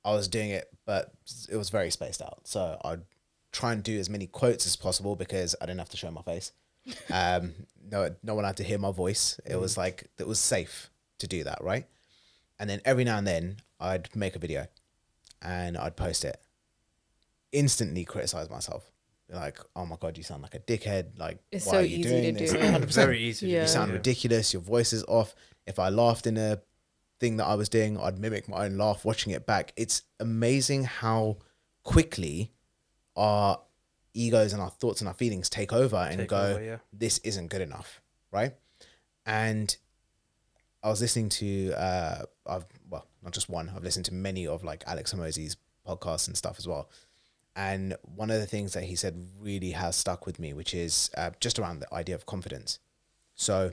[SPEAKER 3] I was doing it, but it was very spaced out. So I'd try and do as many quotes as possible because I didn't have to show my face. No one had to hear my voice. It was like, it was safe to do that, right? And then every now and then I'd make a video and I'd post it. Instantly criticize myself. Like, oh my God, you sound like a dickhead. Like,
[SPEAKER 2] it's
[SPEAKER 3] why
[SPEAKER 2] so
[SPEAKER 3] are you
[SPEAKER 2] easy
[SPEAKER 3] doing
[SPEAKER 2] to
[SPEAKER 3] this?
[SPEAKER 2] do.
[SPEAKER 3] 100%.
[SPEAKER 1] Very easy.
[SPEAKER 2] Yeah.
[SPEAKER 3] You sound ridiculous. Your voice is off. If I laughed in a thing that I was doing, I'd mimic my own laugh watching it back. It's amazing how quickly our egos and our thoughts and our feelings take over and this isn't good enough, right? And I was listening to, not just one, I've listened to many of like Alex Hormozi's podcasts and stuff as well. And one of the things that he said really has stuck with me, which is just around the idea of confidence. So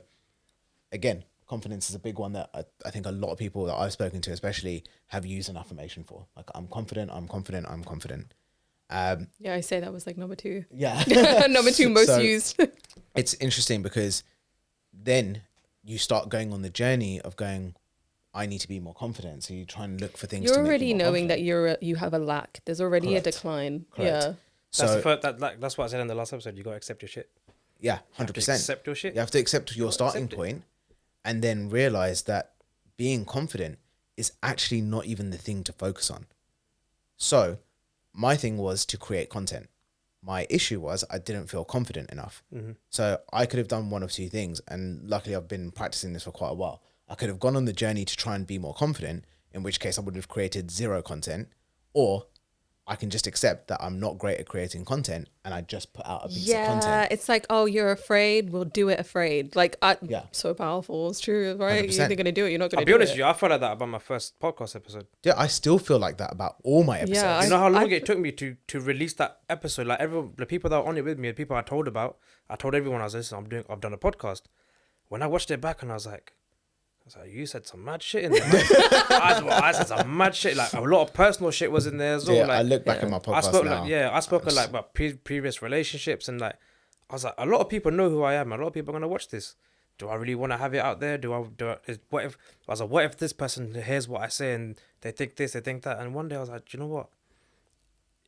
[SPEAKER 3] again, confidence is a big one that I think a lot of people that I've spoken to especially have used an affirmation for. Like, I'm confident, I'm confident, I'm confident.
[SPEAKER 2] Yeah, I say that was like number 2.
[SPEAKER 3] Yeah.
[SPEAKER 2] Number 2 most used.
[SPEAKER 3] It's interesting because then you start going on the journey of going, I need to be more confident. So you try and look for things.
[SPEAKER 2] You're
[SPEAKER 3] to make
[SPEAKER 2] already
[SPEAKER 3] you more
[SPEAKER 2] knowing
[SPEAKER 3] confident.
[SPEAKER 2] that you have a lack. There's already
[SPEAKER 3] Correct.
[SPEAKER 2] a decline.
[SPEAKER 3] Correct.
[SPEAKER 2] Yeah.
[SPEAKER 3] So
[SPEAKER 1] That's what I said in the last episode. You got to accept your shit.
[SPEAKER 3] yeah,
[SPEAKER 1] You have to
[SPEAKER 3] 100%.
[SPEAKER 1] accept your shit.
[SPEAKER 3] You have to accept your starting point and then realize that being confident is actually not even the thing to focus on. So my thing was to create content. My issue was I didn't feel confident enough. So I could have done one of two things. And luckily I've been practicing this for quite a while. I could have gone on the journey to try and be more confident, in which case I would have created 0 content, or I can just accept that I'm not great at creating content and I just put out a piece of content.
[SPEAKER 2] Yeah, it's like, oh, you're afraid, we'll do it afraid. Like, so powerful. It's true, right?
[SPEAKER 3] 100%.
[SPEAKER 2] You're going to do it, you're not going to
[SPEAKER 1] I'll
[SPEAKER 2] do
[SPEAKER 1] be honest
[SPEAKER 2] it.
[SPEAKER 1] with you, I felt like that about my first podcast episode.
[SPEAKER 3] Yeah, I still feel like that about all my episodes.
[SPEAKER 2] Yeah,
[SPEAKER 1] You know how long it took me to release that episode? Like everyone, the people that were on it with me, the people I told everyone I was listening, I've done a podcast. When I watched it back and I was like, you said some mad shit in there, man. I said some mad shit. Like a lot of personal shit was in there as well.
[SPEAKER 3] Yeah,
[SPEAKER 1] like,
[SPEAKER 3] I look back at my podcast
[SPEAKER 1] I spoke about previous relationships, and like I was like, a lot of people know who I am. A lot of people are gonna watch this. Do I really want to have it out there? What if this person hears what I say and they think this, they think that? And one day I was like, do you know what?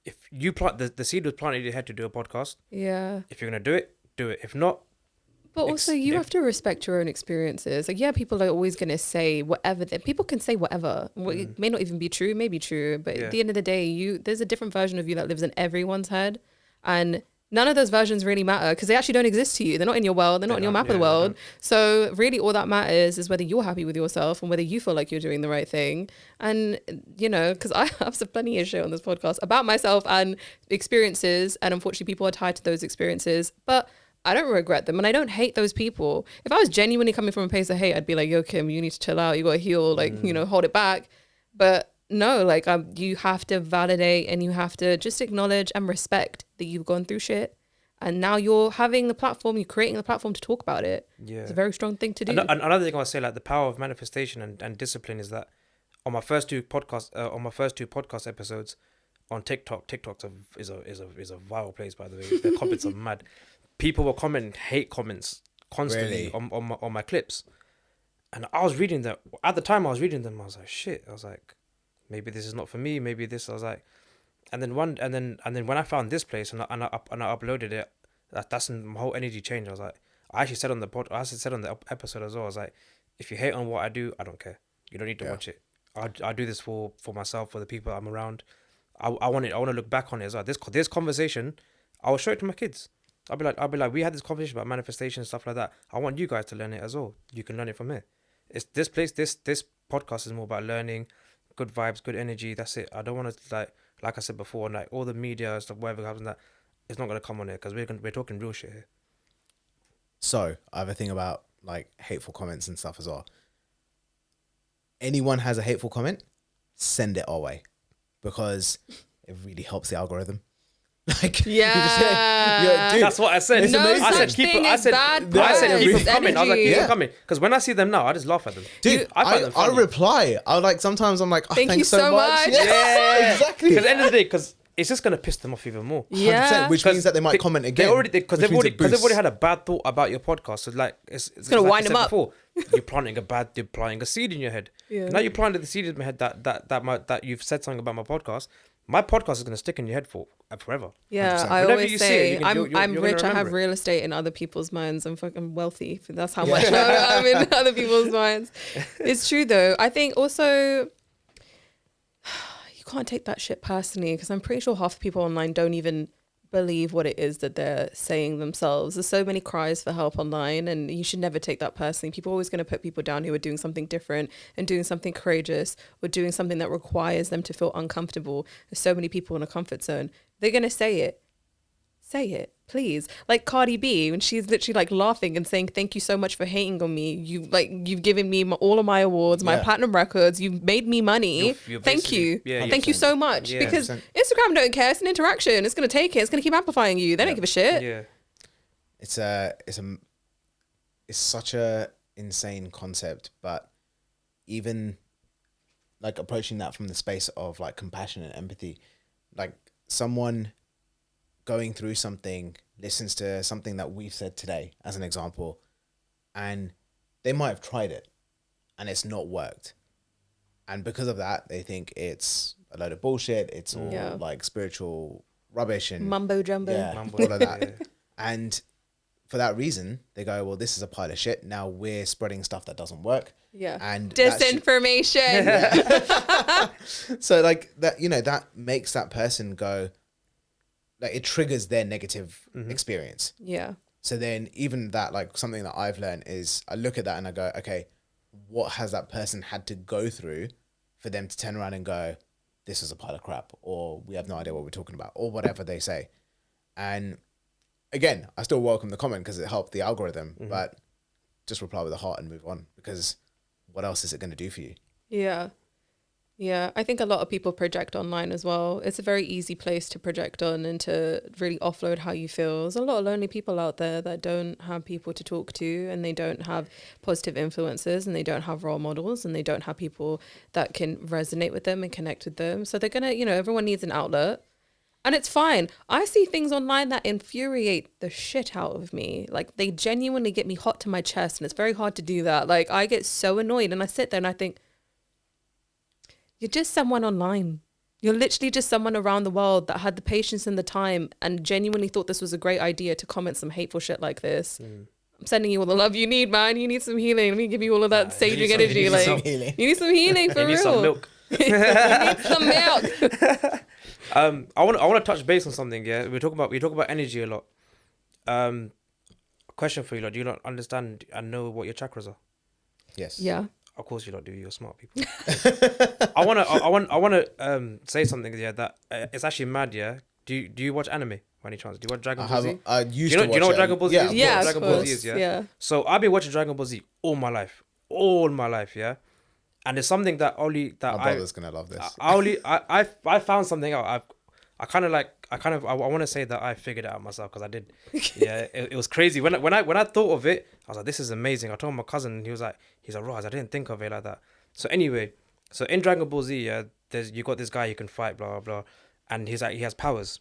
[SPEAKER 1] If you plant the seed was planted in your head to do a podcast.
[SPEAKER 2] Yeah.
[SPEAKER 1] If you're gonna do it, do it. If not.
[SPEAKER 2] But also, you have to respect your own experiences. Like, yeah, people are always going to say whatever. People can say whatever. It may not even be true, may be true. But at the end of the day, there's a different version of you that lives in everyone's head. And none of those versions really matter because they actually don't exist to you. They're not in your world. They're not in your map of the world. So really all that matters is whether you're happy with yourself and whether you feel like you're doing the right thing. And, because I have some plenty of shit on this podcast about myself and experiences. And unfortunately, people are tied to those experiences. But I don't regret them and I don't hate those people. If I was genuinely coming from a place of hate, I'd be like, yo, Kim, you need to chill out. You got to heal, like, you know, hold it back. But no, like, you have to validate and you have to just acknowledge and respect that you've gone through shit. And now you're having the platform, you're creating the platform to talk about it. Yeah. It's a very strong thing to do.
[SPEAKER 1] Another thing I'll say, like, the power of manifestation and discipline is that on my first two podcast episodes on TikTok's is a viral place, by the way. The comments are mad. People were commenting hate comments constantly on my clips. And I was reading that. At the time I was reading them, I was like, shit. I was like, maybe this is not for me. Maybe this. I was like, and then when I found this place and I uploaded it, that's when my whole energy changed. I was like, I actually said on the episode as well. I was like, if you hate on what I do, I don't care. You don't need to watch it. I do this for myself, for the people I'm around. I want to look back on it as well. This conversation, I will show it to my kids. I'll be like, we had this conversation about manifestation and stuff like that. I want you guys to learn it as well. You can learn it from here. It's this place. This podcast is more about learning, good vibes, good energy. That's it. I don't want to like I said before, like all the media stuff, whatever happens, that it's not gonna come on here because we're talking real shit here.
[SPEAKER 3] So I have a thing about like hateful comments and stuff as well. Anyone has a hateful comment, send it our way because it really helps the algorithm. Like, dude,
[SPEAKER 1] that's what I said.
[SPEAKER 2] No
[SPEAKER 1] I
[SPEAKER 2] such
[SPEAKER 1] said
[SPEAKER 2] thing as bad press.
[SPEAKER 1] keep them coming. I was like, keep them
[SPEAKER 3] Yeah.
[SPEAKER 1] coming because when I see them now, I just laugh at them.
[SPEAKER 3] Dude, I reply. I like sometimes I'm like, oh,
[SPEAKER 2] Thank you
[SPEAKER 3] thanks so much.
[SPEAKER 1] Yeah,
[SPEAKER 3] exactly.
[SPEAKER 1] Because at the end of the day, because it's just gonna piss them off even more.
[SPEAKER 3] 100%, which means that they might comment again.
[SPEAKER 1] Because they've already had a bad thought about your podcast. So like it's
[SPEAKER 2] gonna
[SPEAKER 1] like
[SPEAKER 2] wind them up.
[SPEAKER 1] Before, you're planting a seed in your head.
[SPEAKER 2] Yeah.
[SPEAKER 1] Now you planted the seed in my head that you've said something about my podcast. My podcast is gonna stick in your head forever.
[SPEAKER 2] Yeah,
[SPEAKER 3] 100%.
[SPEAKER 2] I
[SPEAKER 1] Whenever
[SPEAKER 2] always
[SPEAKER 1] you see
[SPEAKER 2] say
[SPEAKER 1] it,
[SPEAKER 2] I'm
[SPEAKER 1] you're
[SPEAKER 2] rich.
[SPEAKER 1] gonna
[SPEAKER 2] I have
[SPEAKER 1] remember it.
[SPEAKER 2] real estate in other people's minds. I'm fucking wealthy. That's how much I'm in other people's minds. It's true though. I think also you can't take that shit personally because I'm pretty sure half the people online don't even believe what it is that they're saying themselves. There's so many cries for help online and you should never take that personally. People are always going to put people down who are doing something different and doing something courageous or doing something that requires them to feel uncomfortable. There's so many people in a comfort zone. They're going to say it. Say it, please. Like Cardi B, when she's literally like laughing and saying, thank you so much for hating on me. You've given me all of my awards, my platinum records. You've made me money. You're thank you. Yeah, thank you so much. Yeah, because 100%. Instagram don't care. It's an interaction. It's going to take it. It's going to keep amplifying you. They don't give a shit.
[SPEAKER 1] Yeah.
[SPEAKER 3] It's such a insane concept, but even like approaching that from the space of like compassion and empathy, like someone going through something, listens to something that we've said today as an example, and they might have tried it and it's not worked. And because of that, they think it's a load of bullshit. It's all like spiritual rubbish and
[SPEAKER 2] mumbo jumbo.
[SPEAKER 3] All of that. And for that reason, they go, well, this is a pile of shit. Now we're spreading stuff that doesn't work.
[SPEAKER 2] Yeah.
[SPEAKER 3] And
[SPEAKER 2] disinformation.
[SPEAKER 3] So like that, that makes that person go, like it triggers their negative experience.
[SPEAKER 2] Yeah.
[SPEAKER 3] So then even that, like something that I've learned is I look at that and I go, okay, what has that person had to go through for them to turn around and go, this is a pile of crap, or we have no idea what we're talking about, or whatever they say. And again, I still welcome the comment because it helped the algorithm, but just reply with a heart and move on, because what else is it going to do for you?
[SPEAKER 2] Yeah. Yeah, I think a lot of people project online as well. It's a very easy place to project on and to really offload how you feel. There's a lot of lonely people out there that don't have people to talk to, and they don't have positive influences, and they don't have role models, and they don't have people that can resonate with them and connect with them. So they're going to, everyone needs an outlet. And it's fine. I see things online that infuriate the shit out of me. Like they genuinely get me hot to my chest, and it's very hard to do that. Like I get so annoyed and I sit there and I think, you're just someone online. You're literally just someone around the world that had the patience and the time and genuinely thought this was a great idea to comment some hateful shit like this. I'm sending you all the love you need, man. You need some healing. Let me give you all of that saging energy. You need some healing for real.
[SPEAKER 1] You need some milk.
[SPEAKER 2] You need some milk.
[SPEAKER 1] I want to touch base on something. Yeah, we talk about energy a lot. Question for you, like, do you not understand and know what your chakras are?
[SPEAKER 3] Yes.
[SPEAKER 2] Yeah.
[SPEAKER 1] Of course you don't do. You're smart people. I wanna say something. Yeah, that it's actually mad. Yeah, Do you watch anime by any chance? Do you watch Dragon
[SPEAKER 3] I
[SPEAKER 1] Ball Z?
[SPEAKER 3] haven't. I used
[SPEAKER 1] Do you
[SPEAKER 3] to
[SPEAKER 1] know,
[SPEAKER 3] watch
[SPEAKER 1] do you know what
[SPEAKER 3] it.
[SPEAKER 1] Dragon Ball Z
[SPEAKER 3] Yeah,
[SPEAKER 1] is?
[SPEAKER 3] of
[SPEAKER 2] Yeah,
[SPEAKER 3] course.
[SPEAKER 2] of
[SPEAKER 1] Dragon Ball Z
[SPEAKER 2] course.
[SPEAKER 1] is, yeah.
[SPEAKER 2] Yeah.
[SPEAKER 1] So I've been watching Dragon Ball Z all my life, yeah. And it's something that only that
[SPEAKER 3] My brother's gonna love this.
[SPEAKER 1] I found something out. I want to say that I figured it out myself because I did. Yeah, it was crazy when I thought of it. I was like, this is amazing. I told my cousin, and he's like, Roz, I didn't think of it like that. So anyway, so in Dragon Ball Z, yeah, you got this guy you can fight, blah blah blah, and he's like, he has powers,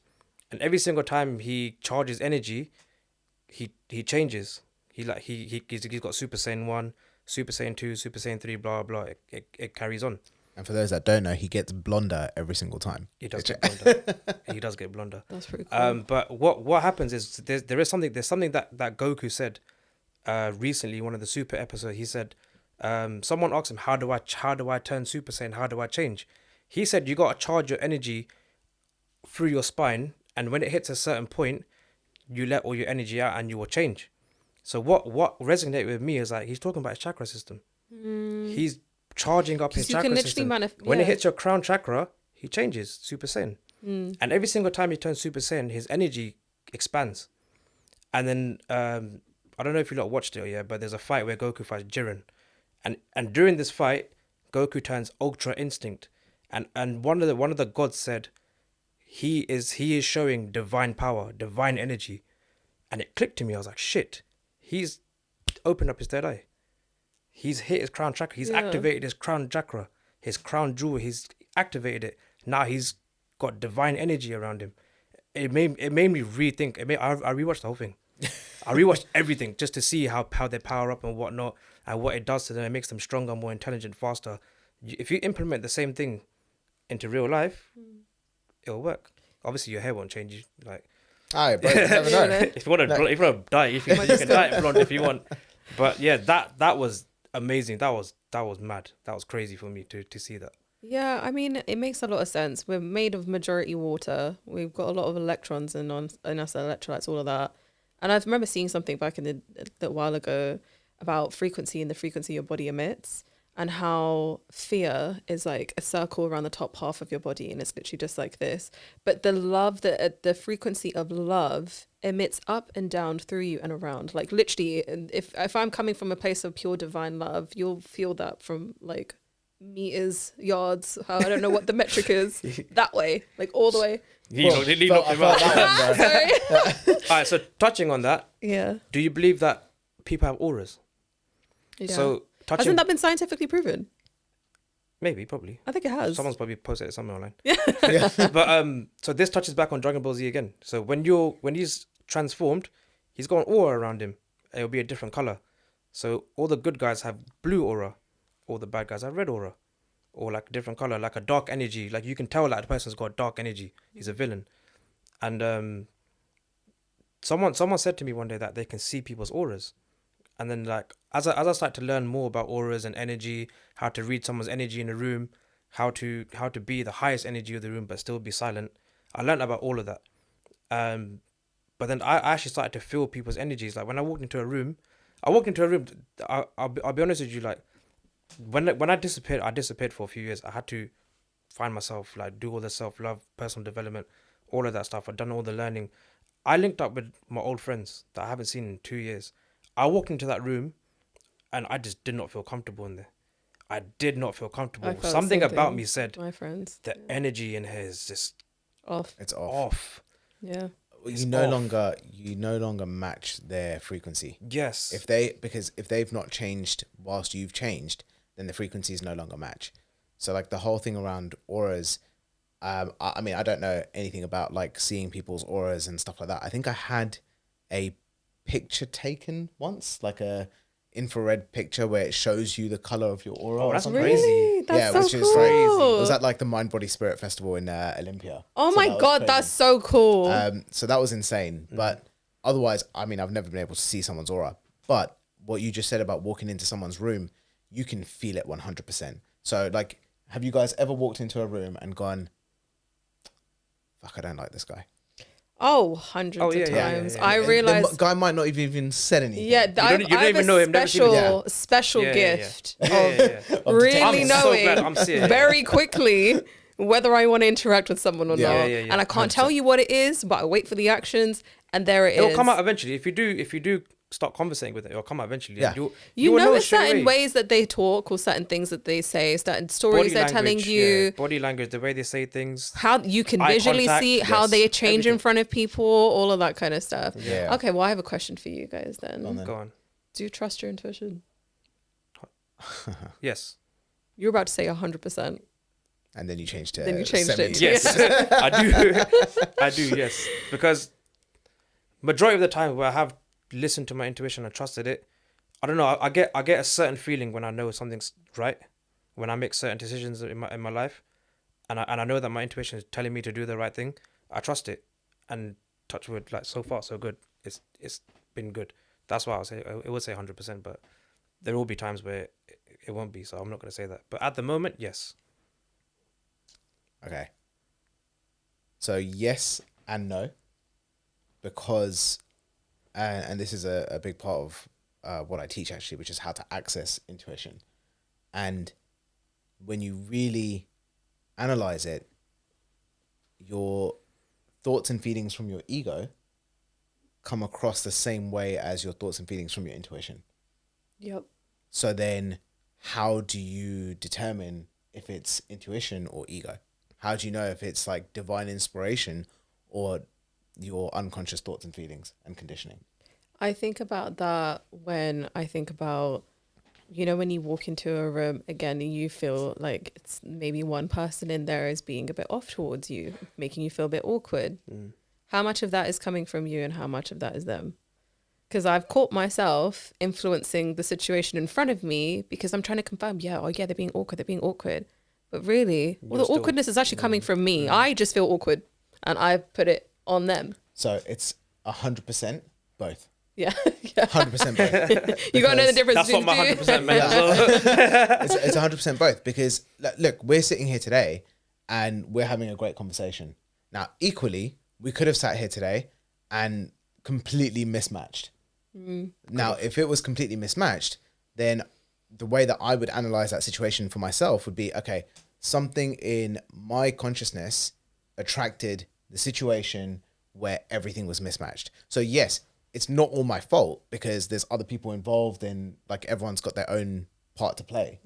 [SPEAKER 1] and every single time he charges energy, he changes. He's got Super Saiyan 1, Super Saiyan 2, Super Saiyan 3, blah blah. It carries on.
[SPEAKER 3] And for those that don't know, he gets blonder every single time.
[SPEAKER 1] He does get blonder. He does get blonder.
[SPEAKER 2] That's pretty cool.
[SPEAKER 1] But what happens is there's something that Goku said recently, one of the Super episodes. He said, someone asked him, how do I turn Super Saiyan? How do I change? He said, you got to charge your energy through your spine, and when it hits a certain point, you let all your energy out and you will change. So what resonated with me is like, he's talking about his chakra system. He's charging up his chakra system. When it hits your crown chakra, he changes Super Saiyan. And every single time he turns Super Saiyan, his energy expands. And then I don't know if you lot watched it yet, but there's a fight where Goku fights Jiren, and during this fight, Goku turns Ultra Instinct, and one of the gods said, he is showing divine power, divine energy, and it clicked to me. I was like, shit, he's opened up his third eye. He's hit his crown chakra. He's activated his crown chakra, his crown jewel. He's activated it. Now he's got divine energy around him. It made me rethink. I rewatched the whole thing. I rewatched everything just to see how they power up and whatnot, and what it does to them. It makes them stronger, more intelligent, faster. If you implement the same thing into real life, it'll work. Obviously, your hair won't change. You like.
[SPEAKER 3] Alright, bro. You never know.
[SPEAKER 1] If you want to dye, you can dye it blonde if you want. But yeah, that was amazing. That was mad. That was crazy for me to see that.
[SPEAKER 2] Yeah, I mean, it makes a lot of sense. We're made of majority water. We've got a lot of electrons in us, electrolytes, all of that. And I remember seeing something back in the while ago about frequency and the frequency your body emits, and how fear is like a circle around the top half of your body, and it's literally just like this. But the frequency of love emits up and down through you and around. Like literally, if I'm coming from a place of pure divine love, you'll feel that from like meters, yards, I don't know what the metric is, that way, like all the way.
[SPEAKER 1] All right, so touching on that,
[SPEAKER 2] Yeah.
[SPEAKER 1] do you believe that people have auras?
[SPEAKER 2] Yeah.
[SPEAKER 1] So
[SPEAKER 2] Hasn't that been scientifically proven?
[SPEAKER 1] Maybe, probably.
[SPEAKER 2] I think it has.
[SPEAKER 1] Someone's probably posted it somewhere online.
[SPEAKER 2] Yeah.
[SPEAKER 1] But so this touches back on Dragon Ball Z again. So when he's transformed, he's got an aura around him. It'll be a different color. So all the good guys have blue aura, all the bad guys have red aura, or like a different color, like a dark energy. Like you can tell that the person's got dark energy. He's a villain. And someone said to me one day that they can see people's auras. And then like as I start to learn more about auras and energy, how to read someone's energy in a room, how to be the highest energy of the room but still be silent, I learned about all of that. But then I actually started to feel people's energies. Like when I walked into a room, I'll be honest with you, like when I disappeared for a few years. I had to find myself, like do all the self-love, personal development, all of that stuff. I'd done all the learning. I linked up with my old friends that I haven't seen in 2 years. I walked into that room and I just did not feel comfortable in there. I did not feel comfortable. Something about me said,
[SPEAKER 2] my friends,
[SPEAKER 1] the energy in here is just
[SPEAKER 2] off.
[SPEAKER 3] It's off.
[SPEAKER 2] Yeah.
[SPEAKER 3] You no longer match their frequency.
[SPEAKER 1] Yes.
[SPEAKER 3] If they've not changed whilst you've changed, then the frequencies no longer match. So like the whole thing around auras, I mean, I don't know anything about like seeing people's auras and stuff like that. I think I had a picture taken once, like a infrared picture where it shows you the color of your aura.
[SPEAKER 1] Oh, that's
[SPEAKER 3] crazy.
[SPEAKER 2] Really? That's so
[SPEAKER 3] which
[SPEAKER 2] cool.
[SPEAKER 3] is crazy. It was at like the Mind Body Spirit Festival in Olympia.
[SPEAKER 2] Oh
[SPEAKER 3] So
[SPEAKER 2] my
[SPEAKER 3] that was
[SPEAKER 2] God,
[SPEAKER 3] crazy.
[SPEAKER 2] that's so cool.
[SPEAKER 3] So that was insane. But otherwise, I mean, I've never been able to see someone's aura. But what you just said about walking into someone's room, you can feel it 100%. So like, have you guys ever walked into a room and gone, fuck, I don't like this guy?
[SPEAKER 2] Oh, hundreds of times. I
[SPEAKER 3] And
[SPEAKER 2] realized
[SPEAKER 3] the guy might not have even said anything.
[SPEAKER 2] Yeah, I
[SPEAKER 1] don't
[SPEAKER 2] have
[SPEAKER 1] even know him, never seen him.
[SPEAKER 2] special gift
[SPEAKER 1] Yeah.
[SPEAKER 2] of really
[SPEAKER 1] I'm so
[SPEAKER 2] knowing
[SPEAKER 1] glad I'm seeing it.
[SPEAKER 2] very quickly whether I want to interact with someone or not. And I can't tell you what it is, but I wait for the actions, and there it is.
[SPEAKER 1] It'll come out eventually. If you do start conversating with it, it'll come out eventually.
[SPEAKER 3] Yeah.
[SPEAKER 2] You notice certain ways that they talk, or certain things that they say, certain stories they're telling you.
[SPEAKER 1] Body language, the way they say things.
[SPEAKER 2] How you can visually see how they change in front of people, all of that kind of stuff.
[SPEAKER 3] Yeah.
[SPEAKER 2] Okay, well, I have a question for you guys then.
[SPEAKER 1] Go on.
[SPEAKER 2] Do you trust your intuition?
[SPEAKER 1] Yes.
[SPEAKER 2] You're about to say 100%.
[SPEAKER 3] And then you changed it.
[SPEAKER 2] Then you changed it.
[SPEAKER 1] Yes, I do. I do, yes. Because majority of the time where I have listened to my intuition and trusted it, I don't know, I get a certain feeling when I know something's right, when I make certain decisions in my life, and I know that my intuition is telling me to do the right thing. I trust it, and touch wood, like so far so good. It's been good. That's why I would say 100%, but there will be times where it won't be, so I'm not going to say that. But at the moment, yes.
[SPEAKER 3] Okay. So yes and no, because, and this is a big part of what I teach actually, which is how to access intuition. And when you really analyze it, your thoughts and feelings from your ego come across the same way as your thoughts and feelings from your intuition.
[SPEAKER 2] Yep.
[SPEAKER 3] So then how do you determine if it's intuition or ego? How do you know if it's like divine inspiration or your unconscious thoughts and feelings and conditioning?
[SPEAKER 2] I think about that when I think about, when you walk into a room again and you feel like it's maybe one person in there is being a bit off towards you, making you feel a bit awkward. How much of that is coming from you and how much of that is them? Because I've caught myself influencing the situation in front of me because I'm trying to confirm, they're being awkward. But really, the awkwardness is actually coming from me. I just feel awkward and I put it on them.
[SPEAKER 3] So it's 100% both.
[SPEAKER 2] Yeah.
[SPEAKER 3] 100% both.
[SPEAKER 2] You got to know the difference.
[SPEAKER 1] That's what my 100% meant as well.
[SPEAKER 3] It's 100% both because look, we're sitting here today and we're having a great conversation. Now, equally, we could have sat here today and completely mismatched. Now, if it was completely mismatched, then the way that I would analyze that situation for myself would be, okay, something in my consciousness attracted the situation where everything was mismatched. So yes, it's not all my fault because there's other people involved and like everyone's got their own part to play.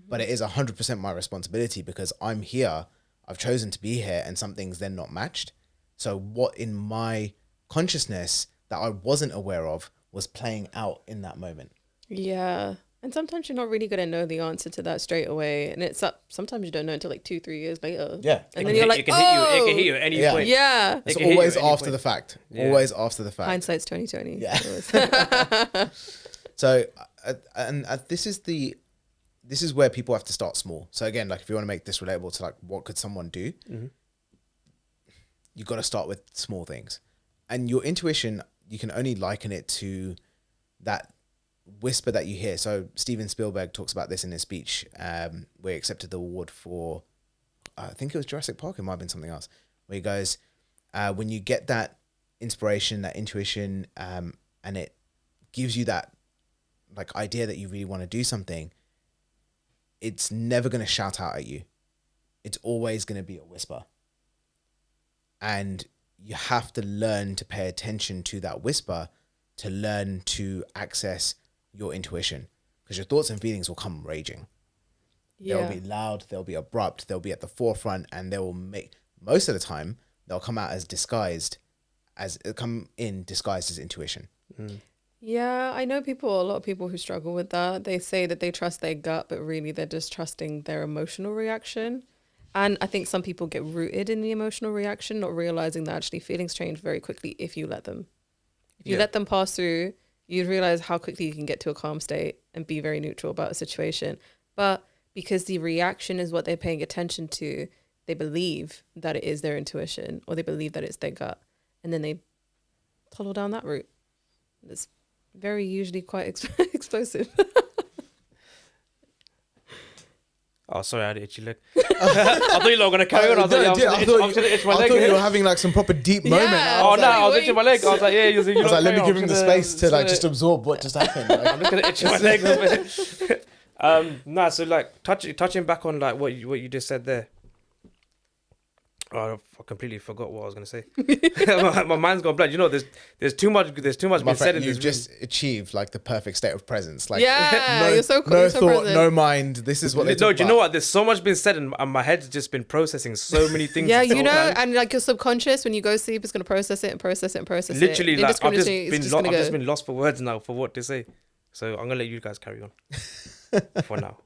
[SPEAKER 3] But it is 100% my responsibility because I'm here, I've chosen to be here and something's then not matched. So what in my consciousness that I wasn't aware of was playing out in that moment.
[SPEAKER 2] Yeah. And sometimes you're not really going to know the answer to that straight away. And sometimes you don't know until like 2-3 years later.
[SPEAKER 3] Yeah.
[SPEAKER 2] And then you're like,
[SPEAKER 1] it can hit you at any point.
[SPEAKER 2] Yeah.
[SPEAKER 3] It's always after the fact. Yeah. Always after the fact.
[SPEAKER 2] Hindsight's 20/20.
[SPEAKER 3] Yeah. So, and this is where people have to start small. So again, like if you want to make this relatable to like what could someone do, you got to start with small things. And your intuition, you can only liken it to that whisper that you hear. So Steven Spielberg talks about this in his speech where he accepted the award for, I think it was Jurassic Park, it might have been something else, where he goes, when you get that inspiration, that intuition, and it gives you that like idea that you really want to do something, it's never going to shout out at you. It's always going to be a whisper. And you have to learn to pay attention to that whisper to learn to access your intuition, because your thoughts and feelings will come raging. They'll be loud, they'll be abrupt, they'll be at the forefront, and they will most of the time they'll come out as disguised as intuition.
[SPEAKER 2] Yeah, I know a lot of people who struggle with that. They say that they trust their gut, but really they're just trusting their emotional reaction. And I think some people get rooted in the emotional reaction, not realizing that actually feelings change very quickly if you let them. If you let them pass through, you'd realize how quickly you can get to a calm state and be very neutral about a situation. But because the reaction is what they're paying attention to, they believe that it is their intuition or they believe that it's their gut. And then they follow down that route. It's very usually quite explosive.
[SPEAKER 1] Oh, sorry, I had an itchy leg. I thought you were going to carry on. I thought
[SPEAKER 3] you were having like some proper deep moment.
[SPEAKER 1] I was itching my leg. I was like, yeah,
[SPEAKER 3] let me give him the space to like just absorb what just happened. Like.
[SPEAKER 1] I'm just going to itch my leg a bit. So like touching back on like what you just said there. Oh, I completely forgot what I was gonna say. my mind's gone blank. You know, there's too much been said in
[SPEAKER 3] You've
[SPEAKER 1] this.
[SPEAKER 3] just achieved like the perfect state of presence. Like
[SPEAKER 2] Yeah,
[SPEAKER 3] no,
[SPEAKER 2] you're so
[SPEAKER 3] no
[SPEAKER 2] you're so
[SPEAKER 3] thought,
[SPEAKER 2] present.
[SPEAKER 3] no mind. This is what they
[SPEAKER 1] No,
[SPEAKER 3] talk
[SPEAKER 1] do you know
[SPEAKER 3] about.
[SPEAKER 1] what? There's so much been said, and my head's just been processing so many things.
[SPEAKER 2] Yeah,
[SPEAKER 1] at the
[SPEAKER 2] you know,
[SPEAKER 1] time.
[SPEAKER 2] and like your subconscious, when you go sleep, it's gonna process it and process it and process
[SPEAKER 1] Literally,
[SPEAKER 2] it.
[SPEAKER 1] like I've just
[SPEAKER 2] Indiscriminately, it's
[SPEAKER 1] been,
[SPEAKER 2] gonna
[SPEAKER 1] I've just
[SPEAKER 2] go.
[SPEAKER 1] been lost for words now for what to say. So I'm gonna let you guys carry on for now.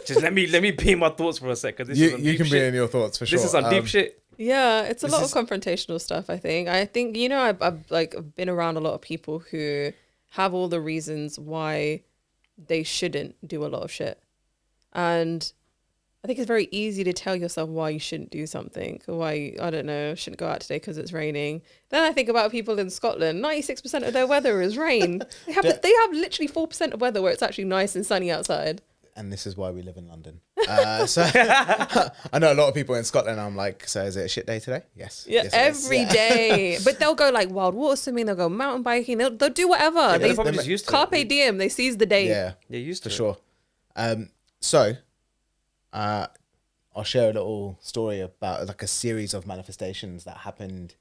[SPEAKER 1] Just let me be in my thoughts for a second.
[SPEAKER 3] You can be in your thoughts for sure.
[SPEAKER 1] This is some deep shit.
[SPEAKER 2] Yeah, it's a
[SPEAKER 1] This
[SPEAKER 2] lot
[SPEAKER 1] is-
[SPEAKER 2] of confrontational stuff. I think you know, I've been around a lot of people who have all the reasons why they shouldn't do a lot of shit, and I think it's very easy to tell yourself why you shouldn't do something, or why I don't know, shouldn't go out today because it's raining. Then I think about people in Scotland. 96% of their weather is rain. They have literally 4% of weather where it's actually nice and sunny outside.
[SPEAKER 3] And this is why we live in London. So I know a lot of people in Scotland. I'm like, so is it a shit day today? Yes.
[SPEAKER 2] Yeah,
[SPEAKER 3] Yes, it is.
[SPEAKER 2] every day. But they'll go like wild water swimming. They'll go mountain biking. They'll do whatever.
[SPEAKER 1] Yeah,
[SPEAKER 2] they
[SPEAKER 1] they're probably just used to
[SPEAKER 2] carpe
[SPEAKER 1] it.
[SPEAKER 2] diem. They seize the day.
[SPEAKER 3] Yeah,
[SPEAKER 1] You're used to
[SPEAKER 3] for
[SPEAKER 1] it.
[SPEAKER 3] sure. So, I'll share a little story about like a series of manifestations that happened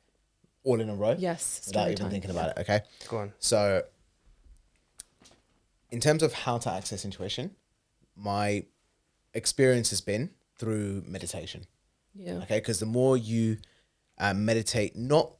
[SPEAKER 3] all in a row.
[SPEAKER 2] Yes.
[SPEAKER 3] Without
[SPEAKER 2] Story
[SPEAKER 3] even
[SPEAKER 2] time.
[SPEAKER 3] thinking about it. Okay.
[SPEAKER 1] Go on.
[SPEAKER 3] So, in terms of how to access intuition, my experience has been through meditation.
[SPEAKER 2] Yeah.
[SPEAKER 3] Okay, because the more you meditate, not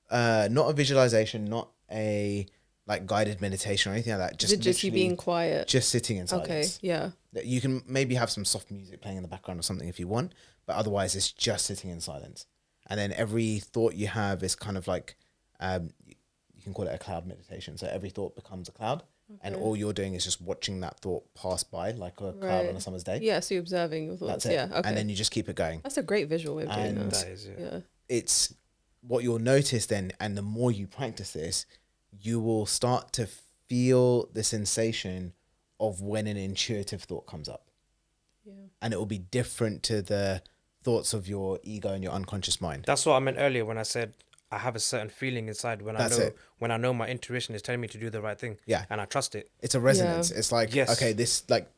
[SPEAKER 3] a visualization, not a like guided meditation or anything like that.
[SPEAKER 2] Is it just you
[SPEAKER 3] literally
[SPEAKER 2] being quiet?
[SPEAKER 3] just sitting in
[SPEAKER 2] Okay.
[SPEAKER 3] silence.
[SPEAKER 2] Yeah.
[SPEAKER 3] You can maybe have some soft music playing in the background or something if you want, but otherwise it's just sitting in silence. And then every thought you have is kind of like, you can call it a cloud meditation. So every thought becomes a cloud, and all you're doing is just watching that thought pass by like a cloud on a summer's day.
[SPEAKER 2] Yeah. So you're observing your thoughts.
[SPEAKER 3] That's it.
[SPEAKER 2] Yeah. Okay.
[SPEAKER 3] And then you just keep it going.
[SPEAKER 2] That's a great visual way of doing
[SPEAKER 3] And
[SPEAKER 2] that.
[SPEAKER 1] That is, yeah.
[SPEAKER 2] Yeah.
[SPEAKER 3] It's what you'll notice then, and the more you practice this, you will start to feel the sensation of when an intuitive thought comes up.
[SPEAKER 2] Yeah.
[SPEAKER 3] And it will be different to the thoughts of your ego and your unconscious mind.
[SPEAKER 1] That's what I meant earlier when I said I have a certain feeling inside when
[SPEAKER 3] That's
[SPEAKER 1] I know
[SPEAKER 3] it.
[SPEAKER 1] when I know my intuition is telling me to do the right thing.
[SPEAKER 3] Yeah.
[SPEAKER 1] And I trust it.
[SPEAKER 3] It's a resonance.
[SPEAKER 2] Yeah.
[SPEAKER 3] It's like,
[SPEAKER 1] Yes.
[SPEAKER 3] okay, this like,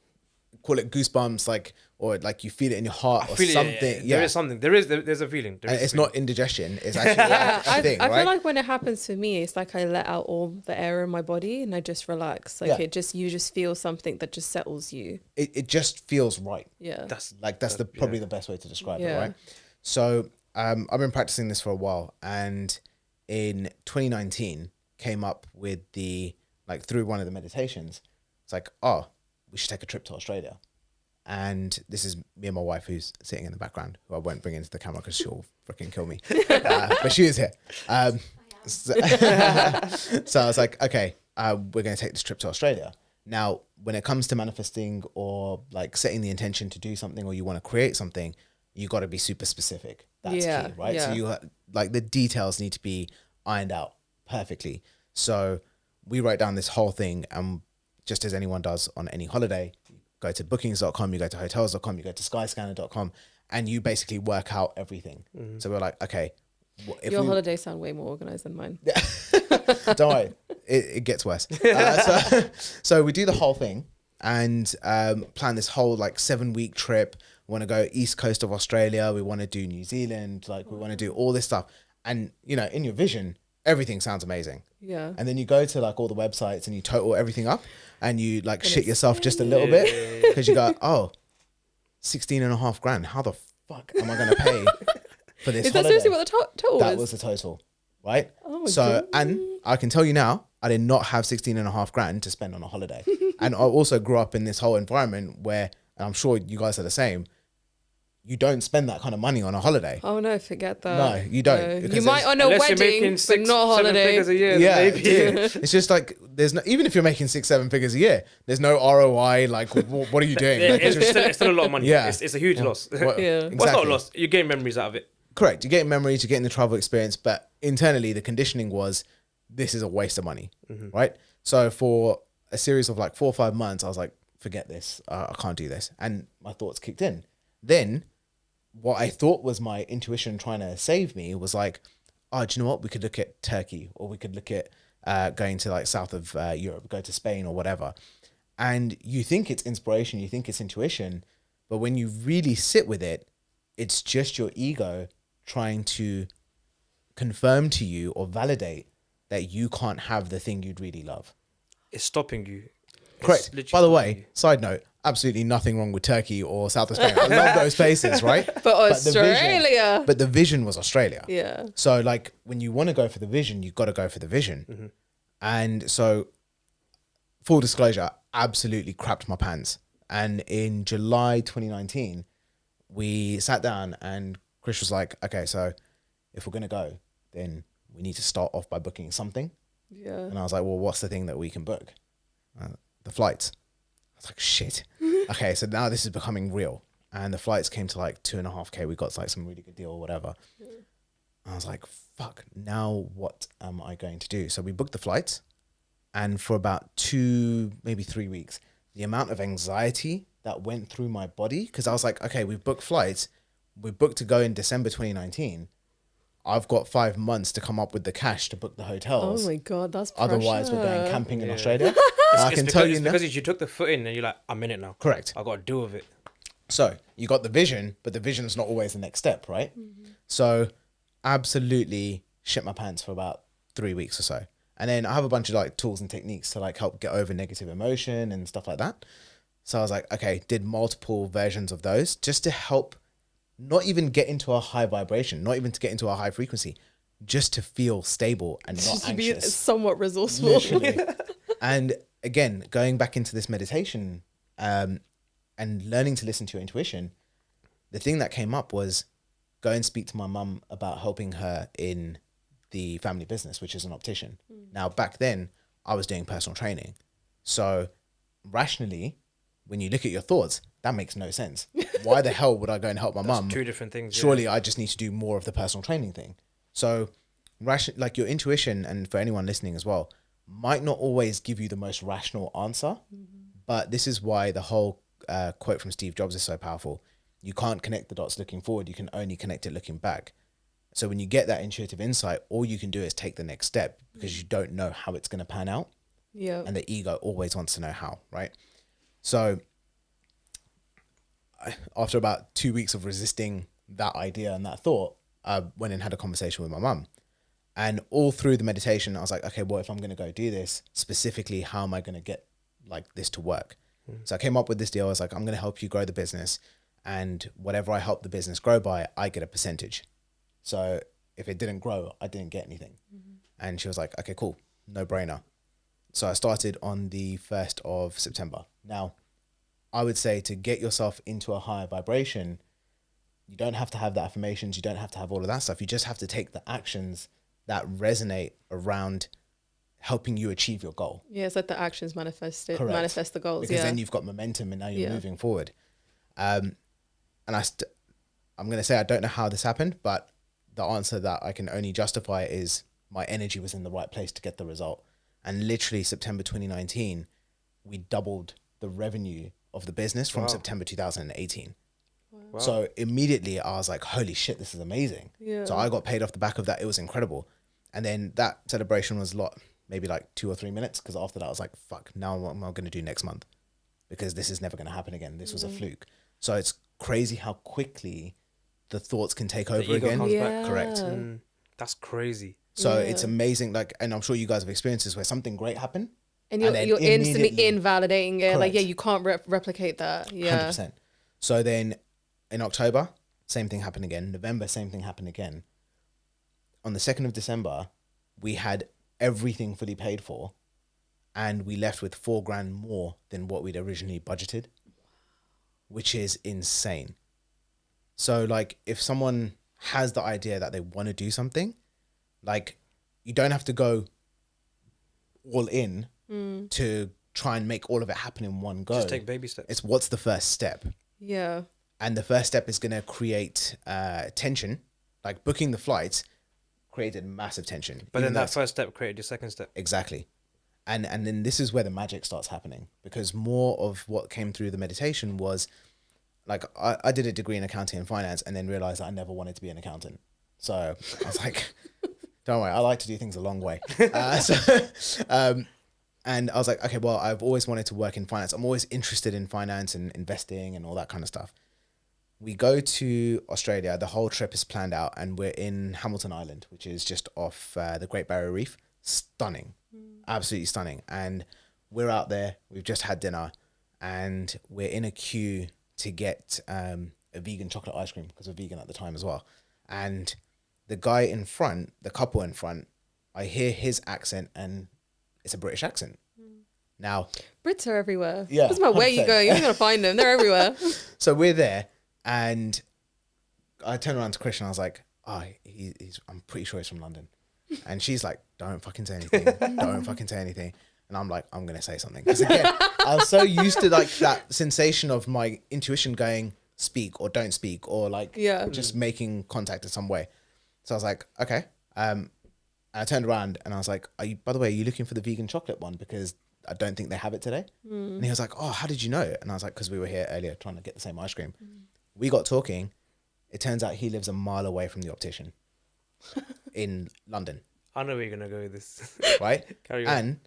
[SPEAKER 3] call it goosebumps, like, or like you feel it in your heart
[SPEAKER 1] I
[SPEAKER 3] or
[SPEAKER 1] feel
[SPEAKER 3] something.
[SPEAKER 1] it.
[SPEAKER 3] Yeah.
[SPEAKER 1] There is something. There's a feeling. There
[SPEAKER 3] And
[SPEAKER 1] is a
[SPEAKER 3] it's
[SPEAKER 1] feeling.
[SPEAKER 3] not indigestion. It's actually
[SPEAKER 2] Yeah,
[SPEAKER 3] like a thing,
[SPEAKER 2] I
[SPEAKER 3] right?
[SPEAKER 2] feel like when it happens for me, it's like I let out all the air in my body and I just relax. Like
[SPEAKER 3] Yeah.
[SPEAKER 2] you just feel something that just settles you.
[SPEAKER 3] it just feels right.
[SPEAKER 2] Yeah.
[SPEAKER 1] That's
[SPEAKER 3] That's probably the best way to describe it,
[SPEAKER 2] Yeah.
[SPEAKER 3] right? So I've been practicing this for a while, and in 2019 came up with through one of the meditations, it's like, oh, we should take a trip to Australia. And this is me and my wife who's sitting in the background, who I won't bring into the camera because she'll freaking kill me. But she is here. So I was like, okay, we're going to take this trip to Australia. Now, when it comes to manifesting or like setting the intention to do something, or you want to create something, you got to be super specific. That's
[SPEAKER 2] Yeah,
[SPEAKER 3] key, right?
[SPEAKER 2] yeah.
[SPEAKER 3] So you like the details need to be ironed out perfectly. So we write down this whole thing, and just as anyone does on any holiday, you go to bookings.com, you go to hotels.com, you go to skyscanner.com, and you basically work out everything. So we're like, okay, if
[SPEAKER 2] Your
[SPEAKER 3] we,
[SPEAKER 2] holidays sound way more organized than mine.
[SPEAKER 3] don't worry, it gets worse. So we do the whole thing and plan this whole like 7-week trip. We want to go east coast of Australia. We want to do New Zealand. Like we want to do all this stuff. And you know, in your vision, everything sounds amazing.
[SPEAKER 2] Yeah.
[SPEAKER 3] And then you go to like all the websites and you total everything up and you like shit yourself just a little bit because you go, oh, 16.5 grand. How the fuck am I going to pay for this
[SPEAKER 2] Is that
[SPEAKER 3] holiday?
[SPEAKER 2] seriously what the total
[SPEAKER 3] That
[SPEAKER 2] is?
[SPEAKER 3] was the total, right?
[SPEAKER 2] Oh my
[SPEAKER 3] So,
[SPEAKER 2] God.
[SPEAKER 3] and I can tell you now, I did not have 16.5 grand to spend on a holiday. And I also grew up in this whole environment where, and I'm sure you guys are the same, you don't spend that kind of money on a holiday.
[SPEAKER 2] Oh no, forget that.
[SPEAKER 3] No, you don't,
[SPEAKER 2] No.
[SPEAKER 3] because
[SPEAKER 2] You might
[SPEAKER 3] there's-
[SPEAKER 2] on a
[SPEAKER 1] Unless you're
[SPEAKER 2] wedding,
[SPEAKER 1] making
[SPEAKER 2] but
[SPEAKER 1] 6,
[SPEAKER 2] not a
[SPEAKER 1] 7
[SPEAKER 2] holiday.
[SPEAKER 1] figures a year.
[SPEAKER 3] Yeah,
[SPEAKER 1] maybe.
[SPEAKER 3] dude. It's just like there's no, even if you're making 6-7 figures a year, there's no ROI. Like, what are you doing? Like,
[SPEAKER 1] It's still a lot of money.
[SPEAKER 3] Yeah.
[SPEAKER 1] It's a huge loss.
[SPEAKER 3] what-
[SPEAKER 2] Yeah.
[SPEAKER 1] Well, it's not a
[SPEAKER 3] exactly.
[SPEAKER 1] loss. You gain memories out of it.
[SPEAKER 3] Correct. You're getting memories, you're getting the travel experience, but internally the conditioning was this is a waste of money, right? So for a series of like 4 or 5 months, I was like, forget this. I can't do this. And my thoughts kicked in. Then what I thought was my intuition trying to save me was like, oh, do you know what? We could look at Turkey, or we could look at going to like south of Europe, go to Spain or whatever. And you think it's inspiration, you think it's intuition, but when you really sit with it, it's just your ego trying to confirm to you or validate that you can't have the thing you'd really love.
[SPEAKER 1] It's stopping you.
[SPEAKER 3] Correct. By the way, side note, absolutely nothing wrong with Turkey or South Australia. I love those places, right?
[SPEAKER 2] But Australia.
[SPEAKER 3] But the vision was Australia.
[SPEAKER 2] Yeah.
[SPEAKER 3] So like when you want to go for the vision, you've got to go for the vision. And so full disclosure, absolutely crapped my pants. And in July 2019, we sat down and Chris was like, okay, so if we're going to go, then we need to start off by booking something.
[SPEAKER 2] Yeah.
[SPEAKER 3] And I was like, well, what's the thing that we can book? The flights. I was like, shit. Okay, so now this is becoming real. And the flights came to like 2.5K. We got like some really good deal or whatever. I was like, fuck, now what am I going to do? So we booked the flights. And for about 2, maybe 3 weeks, the amount of anxiety that went through my body, because I was like, okay, we've booked flights. We booked to go in December 2019. I've got 5 months to come up with the cash to book the hotels.
[SPEAKER 2] Oh my God, that's pressure.
[SPEAKER 3] Otherwise, we're going camping in Australia. I can
[SPEAKER 1] it's
[SPEAKER 3] tell you now.
[SPEAKER 1] because you took the foot in and you're like, I'm in it now.
[SPEAKER 3] Correct.
[SPEAKER 1] I got to deal with it.
[SPEAKER 3] So you got the vision, but the vision's not always the next step, right? So absolutely shit my pants for about 3 weeks or so. And then I have a bunch of like tools and techniques to like help get over negative emotion and stuff like that. So I was like, okay, did multiple versions of those just to help not even get into a high vibration, not even to get into a high frequency, just to feel stable and not
[SPEAKER 2] Just to be
[SPEAKER 3] anxious.
[SPEAKER 2] somewhat resourceful.
[SPEAKER 3] Literally. And again, going back into this meditation and learning to listen to your intuition, the thing that came up was go and speak to my mum about helping her in the family business, which is an optician. Now, back then, I was doing personal training. So rationally, when you look at your thoughts, that makes no sense. Why the hell would I go and help my mum?
[SPEAKER 1] 2 different things.
[SPEAKER 3] Surely I just need to do more of the personal training thing. So like your intuition, and for anyone listening as well, might not always give you the most rational answer. But this is why the whole quote from Steve Jobs is so powerful. You can't connect the dots looking forward. You can only connect it looking back. So when you get that intuitive insight, all you can do is take the next step because you don't know how it's going to pan out.
[SPEAKER 2] Yeah.
[SPEAKER 3] And the ego always wants to know how, right? So after about 2 weeks of resisting that idea and that thought, I went and had a conversation with my mum. And all through the meditation, I was like, okay, well, if I'm going to go do this, specifically, how am I going to get like this to work? So I came up with this deal. I was like, I'm going to help you grow the business. And whatever I help the business grow by, I get a percentage. So if it didn't grow, I didn't get anything. And she was like, okay, cool. No brainer. So I started on the 1st of September. Now, I would say to get yourself into a higher vibration, you don't have to have the affirmations. You don't have to have all of that stuff. You just have to take the actions that resonate around helping you achieve your goal.
[SPEAKER 2] Yeah, it's like the actions manifest it,
[SPEAKER 3] Correct.
[SPEAKER 2] manifest the goals.
[SPEAKER 3] Because then you've got momentum and now you're moving forward. And I'm going to say I don't know how this happened, but the answer that I can only justify is my energy was in the right place to get the result. And literally September 2019, we doubled the revenue of the business from September 2018. Wow. So immediately I was like, holy shit, this is amazing.
[SPEAKER 2] Yeah.
[SPEAKER 3] So I got paid off the back of that. It was incredible. And then that celebration was maybe like 2 or 3 minutes. Because after that I was like, fuck, now what am I going to do next month? Because this is never going to happen again. This was a fluke. So it's crazy how quickly the thoughts can take over again.
[SPEAKER 1] Comes back.
[SPEAKER 3] Correct.
[SPEAKER 1] That's crazy.
[SPEAKER 3] So it's amazing. Like, and I'm sure you guys have experienced this where something great happened.
[SPEAKER 2] And you're instantly invalidating it. Correct. Like, yeah, you can't replicate that. Yeah.
[SPEAKER 3] 100%. So then in October, same thing happened again. November, same thing happened again. On the 2nd of December, we had everything fully paid for and we left with $4,000 more than what we'd originally budgeted, which is insane. So like if someone has the idea that they want to do something, like you don't have to go all in to try and make all of it happen in one go.
[SPEAKER 1] Just take baby steps.
[SPEAKER 3] It's what's the first step.
[SPEAKER 2] Yeah.
[SPEAKER 3] And the first step is going to create tension. Like booking the flights created massive tension.
[SPEAKER 1] But then that first step created your second step.
[SPEAKER 3] Exactly. And then this is where the magic starts happening, because more of what came through the meditation was like, I did a degree in accounting and finance and then realized that I never wanted to be an accountant. So I was like, don't worry, I like to do things a long way. And I was like, okay, well, I've always wanted to work in finance. I'm always interested in finance and investing and all that kind of stuff. we go to Australia. The whole trip is planned out, and we're in Hamilton Island, which is just off the Great Barrier Reef. Stunning, absolutely stunning. And we're out there. We've just had dinner, and we're in a queue to get a vegan chocolate ice cream because we're vegan at the time as well. And the guy in front, the couple in front, I hear his accent, and it's a British accent. Now,
[SPEAKER 2] Brits are everywhere.
[SPEAKER 3] Yeah,
[SPEAKER 2] Doesn't matter where you
[SPEAKER 3] 100%.
[SPEAKER 2] go, you're going to find them. They're everywhere.
[SPEAKER 3] So we're there, and I turned around to Chris and I was like, I'm pretty sure he's from London. And she's like, don't fucking say anything. Don't fucking say anything. And I'm like, I'm going to say something. Because again, I was so used to like that sensation of my intuition going speak or don't speak, or like just making contact in some way. So I was like, okay. And I turned around and I was like, by the way, are you looking for the vegan chocolate one? Because I don't think they have it today. And he was like, oh, how did you know? And I was like, because we were here earlier trying to get the same ice cream. We got talking. It turns out he lives a mile away from the optician in London.
[SPEAKER 1] I know where you're going to go with this.
[SPEAKER 3] Right?
[SPEAKER 1] Carry on.
[SPEAKER 3] And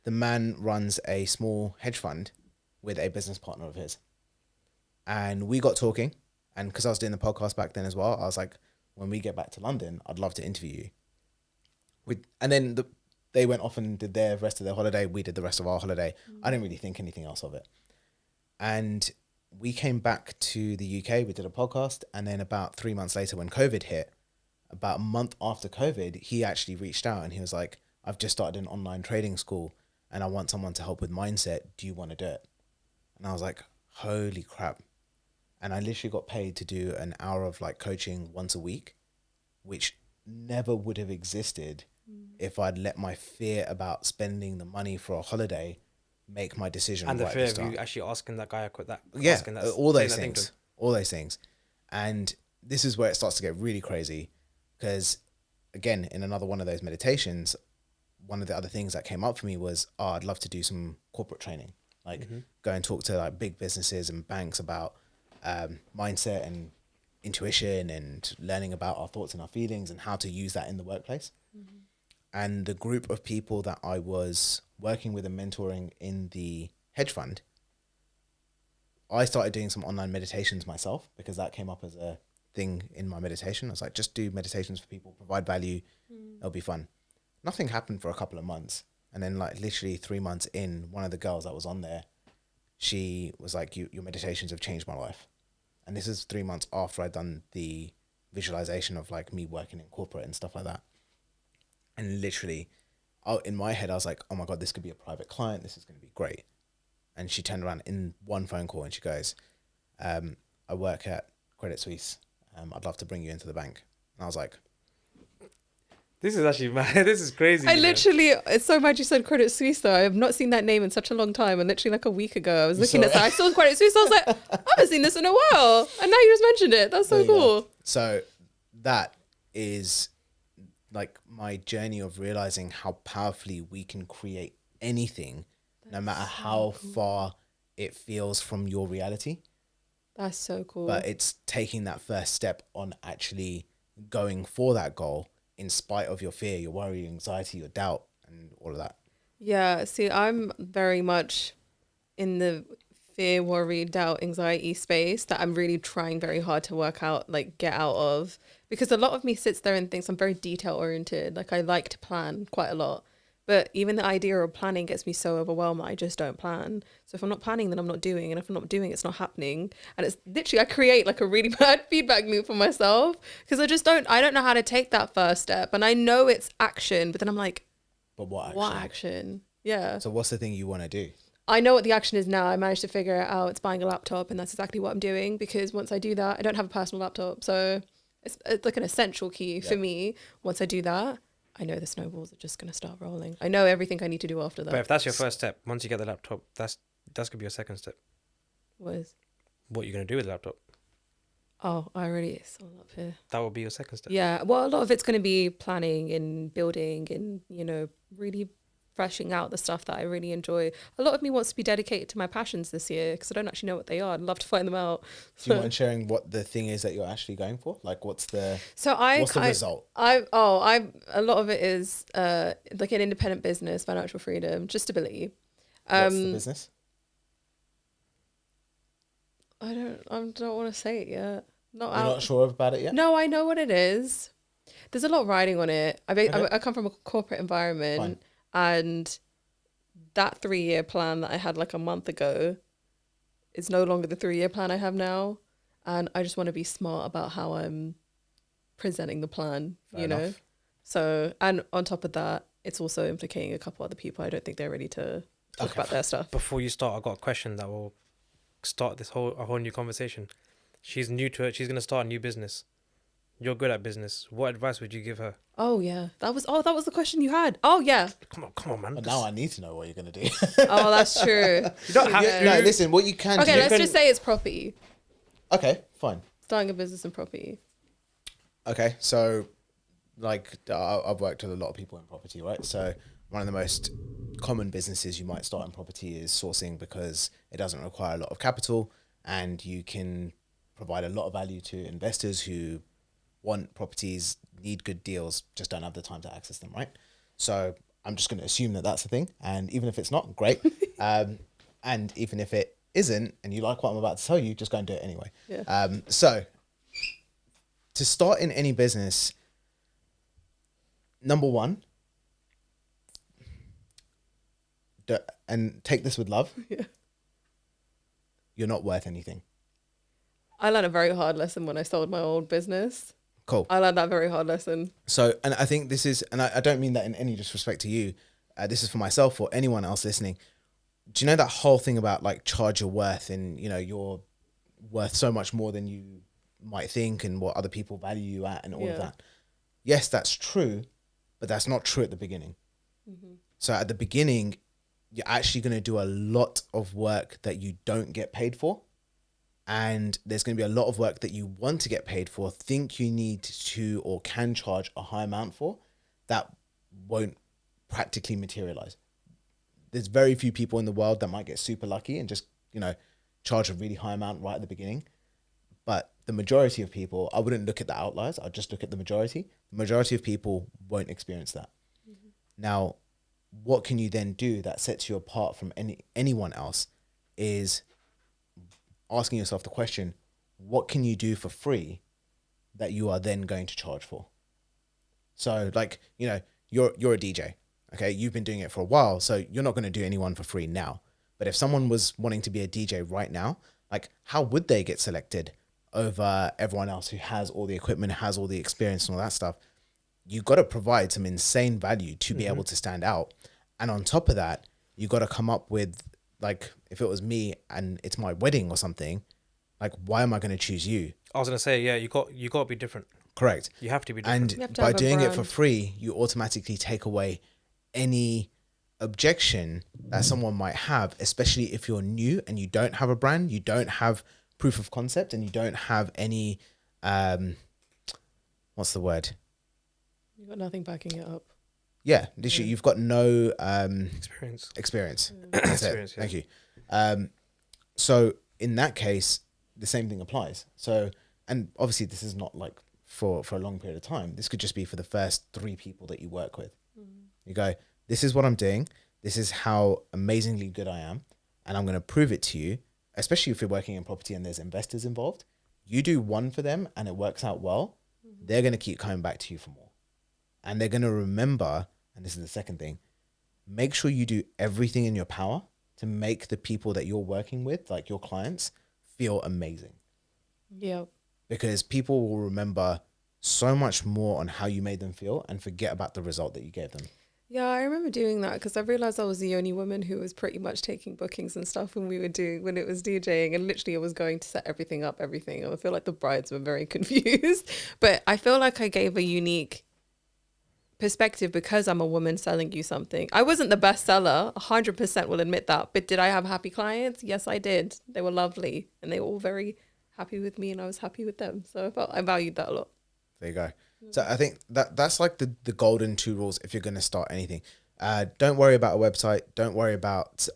[SPEAKER 3] the man runs a small hedge fund with a business partner of his. And we got talking. And because I was doing the podcast back then as well, I was like, when we get back to London, I'd love to interview you. And then they went off and did their rest of their holiday. We did the rest of our holiday. I didn't really think anything else of it. And we came back to the UK. We did a podcast. And then about 3 months later, when COVID hit, about a month after COVID, he actually reached out and he was like, I've just started an online trading school and I want someone to help with mindset. Do you want to do it? And I was like, holy crap. And I literally got paid to do an hour of like coaching once a week, which never would have existed if I'd let my fear about spending the money for a holiday make my decision.
[SPEAKER 1] And the
[SPEAKER 3] right
[SPEAKER 1] fear
[SPEAKER 3] at
[SPEAKER 1] of
[SPEAKER 3] start.
[SPEAKER 1] you actually asking that guy,
[SPEAKER 3] Yeah, all those
[SPEAKER 1] saying that
[SPEAKER 3] things. All those things. And this is where it starts to get really crazy because, again, in another one of those meditations, one of the other things that came up for me was, I'd love to do some corporate training. Like go and talk to like big businesses and banks about mindset and intuition and learning about our thoughts and our feelings and how to use that in the workplace. And the group of people that I was working with and mentoring in the hedge fund, I started doing some online meditations myself because that came up as a thing in my meditation. I was like, just do meditations for people, provide value. It'll be fun. Nothing happened for a couple of months. And then like literally 3 months in, one of the girls that was on there, she was like, your meditations have changed my life. And this is 3 months after I'd done the visualization of like me working in corporate and stuff like that. And literally in my head, I was like, oh my God, this could be a private client. This is going to be great. And she turned around in one phone call and she goes, I work at Credit Suisse. I'd love to bring you into the bank. And I was like,
[SPEAKER 1] This is actually mad. This is crazy.
[SPEAKER 2] It's so mad you said Credit Suisse though. I have not seen that name in such a long time. And literally like a week ago, I was looking at that. I saw Credit Suisse. I was like, I haven't seen this in a while. And now you just mentioned it. That's so cool.
[SPEAKER 3] So that is like my journey of realizing how powerfully we can create anything, no matter how far it feels from your reality.
[SPEAKER 2] That's so cool.
[SPEAKER 3] But it's taking that first step on actually going for that goal in spite of your fear, your worry, your anxiety, your doubt, and all of that.
[SPEAKER 2] Yeah, see, I'm very much in the fear, worry, doubt, anxiety space that I'm really trying very hard to work out, like get out of. Because a lot of me sits there and thinks I'm very detail oriented. Like I like to plan quite a lot. But even the idea of planning gets me so overwhelmed that I just don't plan. So if I'm not planning, then I'm not doing. And if I'm not doing, it's not happening. And it's literally, I create like a really bad feedback loop for myself because I don't know how to take that first step. And I know it's action, but then I'm like,
[SPEAKER 3] but what action?
[SPEAKER 2] What action? Yeah.
[SPEAKER 3] So what's the thing you want to do?
[SPEAKER 2] I know what the action is now. I managed to figure it out. It's buying a laptop. And that's exactly what I'm doing because once I do that, I don't have a personal laptop. So it's like an essential key for me. Once I do that, I know the snowballs are just going to start rolling. I know everything I need to do after that.
[SPEAKER 1] But if that's your first step, once you get the laptop, that's going to be your second step.
[SPEAKER 2] What
[SPEAKER 1] you're going to do with the laptop.
[SPEAKER 2] Oh, it's all up here.
[SPEAKER 1] That will be your second step.
[SPEAKER 2] Yeah. Well, a lot of it's going to be planning and building and, really fleshing out the stuff that I really enjoy. A lot of me wants to be dedicated to my passions this year because I don't actually know what they are. I'd love to find them out.
[SPEAKER 3] Do you mind sharing what the thing is that you're actually going for? Like what's the result?
[SPEAKER 2] A lot of it is like an independent business, financial freedom, just stability.
[SPEAKER 3] What's the business?
[SPEAKER 2] I don't want to say it yet. Not
[SPEAKER 3] You're
[SPEAKER 2] out.
[SPEAKER 3] not sure about it yet?
[SPEAKER 2] No, I know what it is. There's a lot riding on it.
[SPEAKER 3] Okay.
[SPEAKER 2] I come from a corporate environment, and that 3-year plan that I had like a month ago is no longer the 3-year plan I have now. And I just want to be smart about how I'm presenting the plan,
[SPEAKER 3] Fair
[SPEAKER 2] you know?
[SPEAKER 3] enough.
[SPEAKER 2] So, and on top of that, it's also implicating a couple other people. I don't think they're ready to talk about their stuff.
[SPEAKER 1] Before you start, I got a question that will start a whole new conversation. She's new to it. She's gonna start a new business. You're good at business. What advice would you give her?
[SPEAKER 2] Oh yeah, that was the question you had. Oh yeah.
[SPEAKER 1] Come on, man.
[SPEAKER 3] But now I need to know what you're gonna do.
[SPEAKER 2] Oh, that's true.
[SPEAKER 1] You don't have to.
[SPEAKER 3] No, listen. What you can
[SPEAKER 2] Okay,
[SPEAKER 3] do.
[SPEAKER 2] let's just say it's property.
[SPEAKER 3] Okay, fine.
[SPEAKER 2] Starting a business in property.
[SPEAKER 3] Okay, so like I've worked with a lot of people in property, right? So one of the most common businesses you might start in property is sourcing, because it doesn't require a lot of capital and you can provide a lot of value to investors who want properties, need good deals, just don't have the time to access them, right? So I'm just going to assume that that's the thing. And even if it's not, great. And even if it isn't, and you like what I'm about to tell you, just go and do it anyway.
[SPEAKER 2] Yeah.
[SPEAKER 3] So to start in any business, number one, and take this with love,
[SPEAKER 2] Yeah.
[SPEAKER 3] you're not worth anything.
[SPEAKER 2] I learned a very hard lesson when I sold my old business.
[SPEAKER 3] Cool.
[SPEAKER 2] I learned that very hard lesson.
[SPEAKER 3] So, and I think this is, and I don't mean that in any disrespect to you, this is for myself or anyone else listening. Do you know that whole thing about like charge your worth, and you know, you're worth so much more than you might think, and what other people value you at, and all of that? Yes, that's true, but that's not true at the beginning.
[SPEAKER 2] Mm-hmm.
[SPEAKER 3] So at the beginning, you're actually going to do a lot of work that you don't get paid for. And there's going to be a lot of work that you want to get paid for, think you need to or can charge a high amount for, that won't practically materialize. There's very few people in the world that might get super lucky and just, you know, charge a really high amount right at the beginning. But the majority of people, I wouldn't look at the outliers, I'd just look at the majority. The majority of people won't experience that. Mm-hmm. Now, what can you then do that sets you apart from anyone else is asking yourself the question, what can you do for free that you are then going to charge for? So like, you know, you're a DJ, okay? You've been doing it for a while, so you're not going to do anyone for free now. But if someone was wanting to be a DJ right now, like how would they get selected over everyone else who has all the equipment, has all the experience and all that stuff? You got to provide some insane value to be able to stand out. And on top of that, you got to come up with, like, if it was me and it's my wedding or something, like, why am I going to choose you?
[SPEAKER 1] I was gonna say, yeah, you got to be different.
[SPEAKER 3] Correct.
[SPEAKER 1] You have to be different.
[SPEAKER 3] And by doing it for free, you automatically take away any objection that someone might have, especially if you're new and you don't have a brand, you don't have proof of concept, and you don't have any, what's the word?
[SPEAKER 2] You've got nothing backing it up.
[SPEAKER 3] Yeah, literally, you've got no
[SPEAKER 1] Experience.
[SPEAKER 3] That's it.
[SPEAKER 1] Yeah.
[SPEAKER 3] Thank you. So in that case, the same thing applies. So, and obviously this is not like for a long period of time. This could just be for the first 3 people that you work with. You go, this is what I'm doing. This is how amazingly good I am. And I'm going to prove it to you, especially if you're working in property and there's investors involved. You do one for them and it works out well. They're going to keep coming back to you for more. And they're going to remember, and this is the second thing, make sure you do everything in your power to make the people that you're working with, like your clients, feel amazing.
[SPEAKER 2] Yeah.
[SPEAKER 3] Because people will remember so much more on how you made them feel and forget about the result that you gave them.
[SPEAKER 2] Yeah, I remember doing that because I realized I was the only woman who was pretty much taking bookings and stuff when it was DJing, and literally I was going to set everything up. And I feel like the brides were very confused, but I feel like I gave a unique perspective because I'm a woman selling you something. I wasn't the best seller, 100% will admit that, but did I have happy clients? Yes, I did. They were lovely and they were all very happy with me and I was happy with them. So I valued that a lot.
[SPEAKER 3] There you go. So I think that's like the golden 2 rules if you're going to start anything. Don't worry about a website. Don't worry about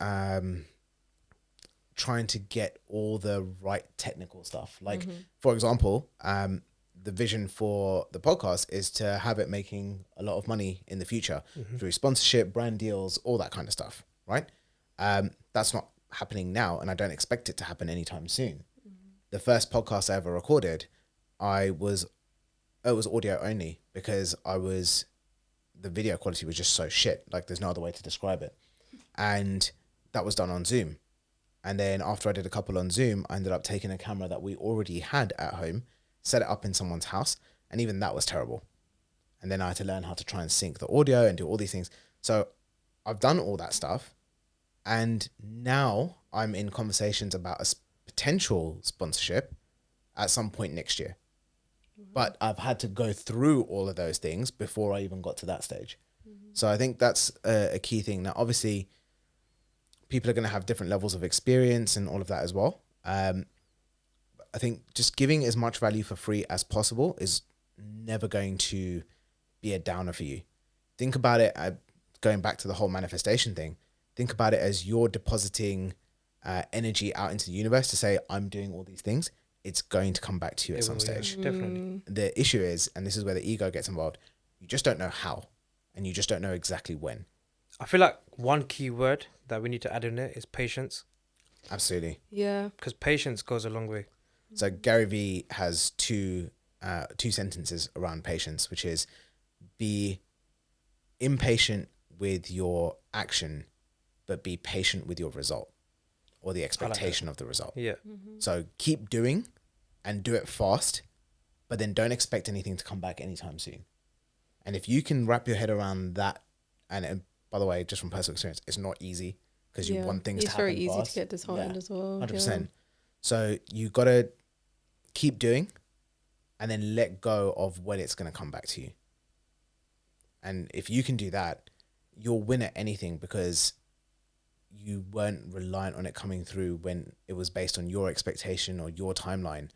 [SPEAKER 3] trying to get all the right technical stuff. Like, for example, the vision for the podcast is to have it making a lot of money in the future through sponsorship, brand deals, all that kind of stuff, right? That's not happening now, and I don't expect it to happen anytime soon. the first podcast I ever recorded, it was audio only because the video quality was just so shit. Like there's no other way to describe it. And that was done on Zoom. And then after I did a couple on Zoom, I ended up taking a camera that we already had at home, set it up in someone's house. And even that was terrible. And then I had to learn how to try and sync the audio and do all these things. So I've done all that stuff. And now I'm in conversations about a potential sponsorship at some point next year. But I've had to go through all of those things before I even got to that stage. So I think that's a key thing. Now, obviously, people are going to have different levels of experience and all of that as well. I think just giving as much value for free as possible is never going to be a downer for you. Think about it, going back to the whole manifestation thing, think about it as you're depositing energy out into the universe to say, I'm doing all these things. It's going to come back to you at some stage.
[SPEAKER 1] Definitely.
[SPEAKER 3] The issue is, and this is where the ego gets involved, you just don't know how, and you just don't know exactly when.
[SPEAKER 1] I feel like one key word that we need to add in there is patience.
[SPEAKER 3] Absolutely.
[SPEAKER 2] Yeah.
[SPEAKER 1] Because patience goes a long way.
[SPEAKER 3] So Gary Vee has two sentences around patience, which is be impatient with your action, but be patient with your result or the expectation of the result.
[SPEAKER 1] Yeah.
[SPEAKER 3] So keep doing and do it fast, but then don't expect anything to come back anytime soon. And if you can wrap your head around that, and by the way, just from personal experience, it's not easy because you want things to happen fast.
[SPEAKER 2] It's very easy to get disheartened as well.
[SPEAKER 3] 100%. So you got to keep doing and then let go of when it's going to come back to you. And if you can do that, you'll win at anything because you weren't reliant on it coming through when it was based on your expectation or your timeline.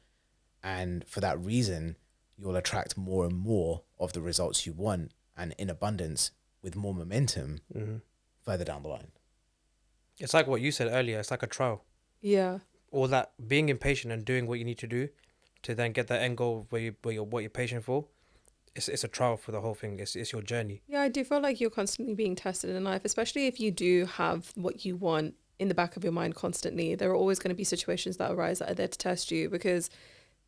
[SPEAKER 3] And for that reason, you'll attract more and more of the results you want and in abundance with more momentum further down the line.
[SPEAKER 1] It's like what you said earlier. It's like a trial.
[SPEAKER 2] Yeah.
[SPEAKER 1] All that being impatient and doing what you need to do to then get that end goal what you're patient for. It's a trial for the whole thing. It's your journey.
[SPEAKER 2] Yeah, I do feel like you're constantly being tested in life, especially if you do have what you want in the back of your mind constantly. There are always going to be situations that arise that are there to test you, because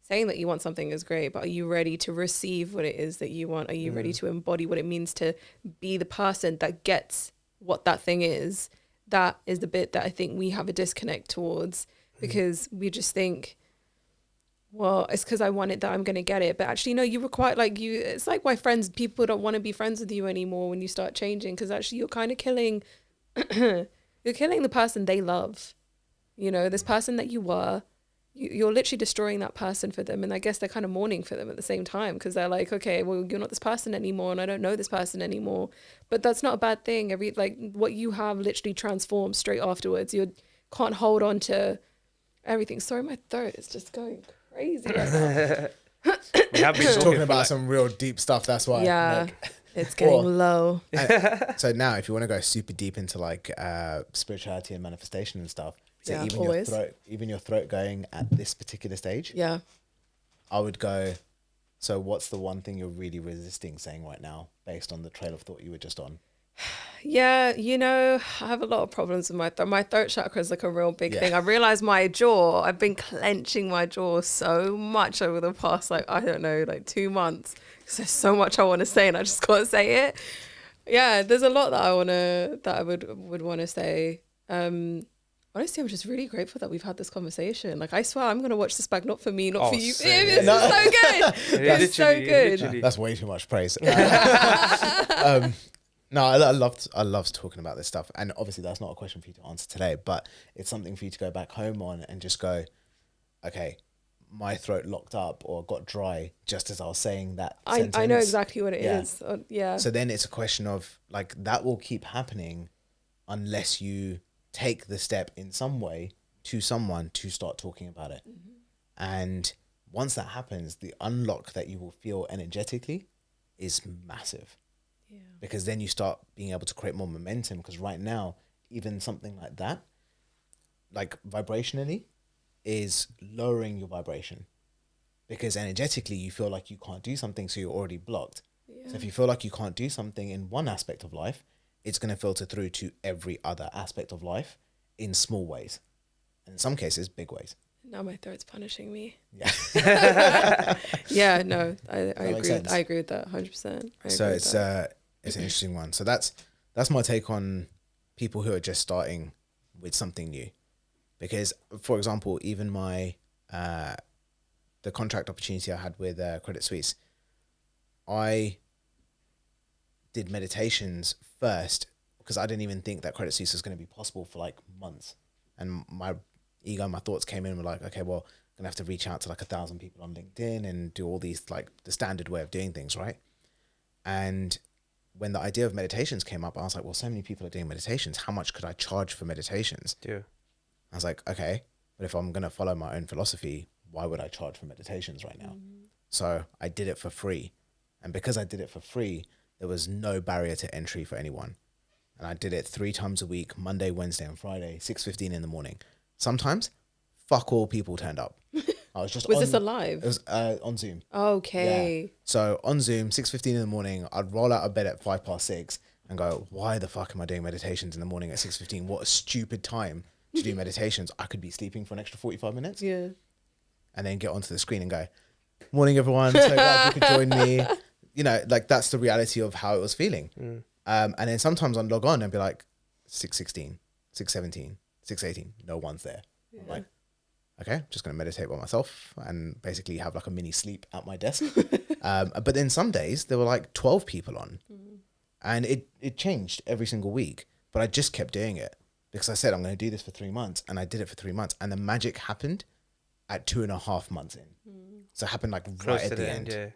[SPEAKER 2] saying that you want something is great, but are you ready to receive what it is that you want? Are you ready to embody what it means to be the person that gets what that thing is? That is the bit that I think we have a disconnect towards, because we just think, well, it's because I want it that I'm going to get it. But actually, no, you require, it's like why people don't want to be friends with you anymore when you start changing, because actually you're kind of killing, you're killing the person they love. You know, this person that you were, you're literally destroying that person for them. And I guess they're kind of mourning for them at the same time, because they're like, okay, well, you're not this person anymore and I don't know this person anymore. But that's not a bad thing. What you have literally transforms straight afterwards. You can't hold on to everything. Sorry, my throat is just going crazy right now.
[SPEAKER 1] We have been
[SPEAKER 3] Talking about some real deep stuff. That's why.
[SPEAKER 2] Yeah, it's getting low.
[SPEAKER 3] So now, if you want to go super deep into spirituality and manifestation and stuff, so
[SPEAKER 2] Yeah,
[SPEAKER 3] even your throat going at this particular stage,
[SPEAKER 2] Yeah.
[SPEAKER 3] I would go. So what's the one thing you're really resisting saying right now, based on the trail of thought you were just on?
[SPEAKER 2] Yeah, I have a lot of problems with my throat. My throat chakra is like a real big thing. I realized I've been clenching my jaw so much over the past, 2 months. Because there's so much I want to say and I just can't say it. Yeah, there's a lot that I would want to say. Honestly, I'm just really grateful that we've had this conversation. I swear I'm going to watch this back, not for me, not for you. This is so good. It's so good.
[SPEAKER 1] Literally.
[SPEAKER 3] That's way too much praise. No, I love talking about this stuff. And obviously that's not a question for you to answer today, but it's something for you to go back home on and just go, okay, my throat locked up or got dry just as I was saying that sentence.
[SPEAKER 2] I know exactly what it is. Yeah.
[SPEAKER 3] So then it's a question of that will keep happening unless you take the step in some way to someone to start talking about it. And once that happens, the unlock that you will feel energetically is massive.
[SPEAKER 2] Yeah.
[SPEAKER 3] Because then you start being able to create more momentum, because right now, even something like that, vibrationally, is lowering your vibration. Because energetically, you feel like you can't do something, so you're already blocked. Yeah. So if you feel like you can't do something in one aspect of life, it's going to filter through to every other aspect of life in small ways. And in some cases, big ways.
[SPEAKER 2] Now my throat's punishing me.
[SPEAKER 3] Yeah.
[SPEAKER 2] Yeah, no, I agree.
[SPEAKER 3] Sense?
[SPEAKER 2] I agree with that 100%.
[SPEAKER 3] So it's an interesting one. So that's my take on people who are just starting with something new. Because, for example, even my the contract opportunity I had with Credit Suisse, I did meditations first because I didn't even think that Credit Suisse was going to be possible for like months. And my ego, my thoughts came in and were like, okay, well, I'm going to have to reach out to like 1,000 people on LinkedIn and do all these, like the standard way of doing things, right? And when the idea of meditations came up, I was like, well, so many people are doing meditations. How much could I charge for meditations?
[SPEAKER 1] Yeah.
[SPEAKER 3] I was like, okay, but if I'm going to follow my own philosophy, why would I charge for meditations right now? So I did it for free. And because I did it for free, there was no barrier to entry for anyone. And I did it 3 times a week, Monday, Wednesday, and Friday, 6:15 in the morning. Sometimes, fuck all people turned up. I was just
[SPEAKER 2] Was this alive?
[SPEAKER 3] It was on Zoom.
[SPEAKER 2] Okay.
[SPEAKER 3] Yeah. So on Zoom, 6:15 in the morning, I'd roll out of bed at 6:05 and go, why the fuck am I doing meditations in the morning at 6:15? What a stupid time to do meditations. I could be sleeping for an extra 45 minutes.
[SPEAKER 2] Yeah.
[SPEAKER 3] And then get onto the screen and go, morning, everyone. So glad you could join me. You know, like that's the reality of how it was feeling. And then sometimes I'd log on and be like, 6:16, 6:17, 6:18. No one's there. Yeah. I'm like, okay, just going to meditate by myself and basically have like a mini sleep at my desk. But then some days there were like 12 people on and it changed every single week, but I just kept doing it because I said, I'm going to do this for 3 months. And I did it for 3 months and the magic happened at 2.5 months in. So it happened like right at the end. Yeah.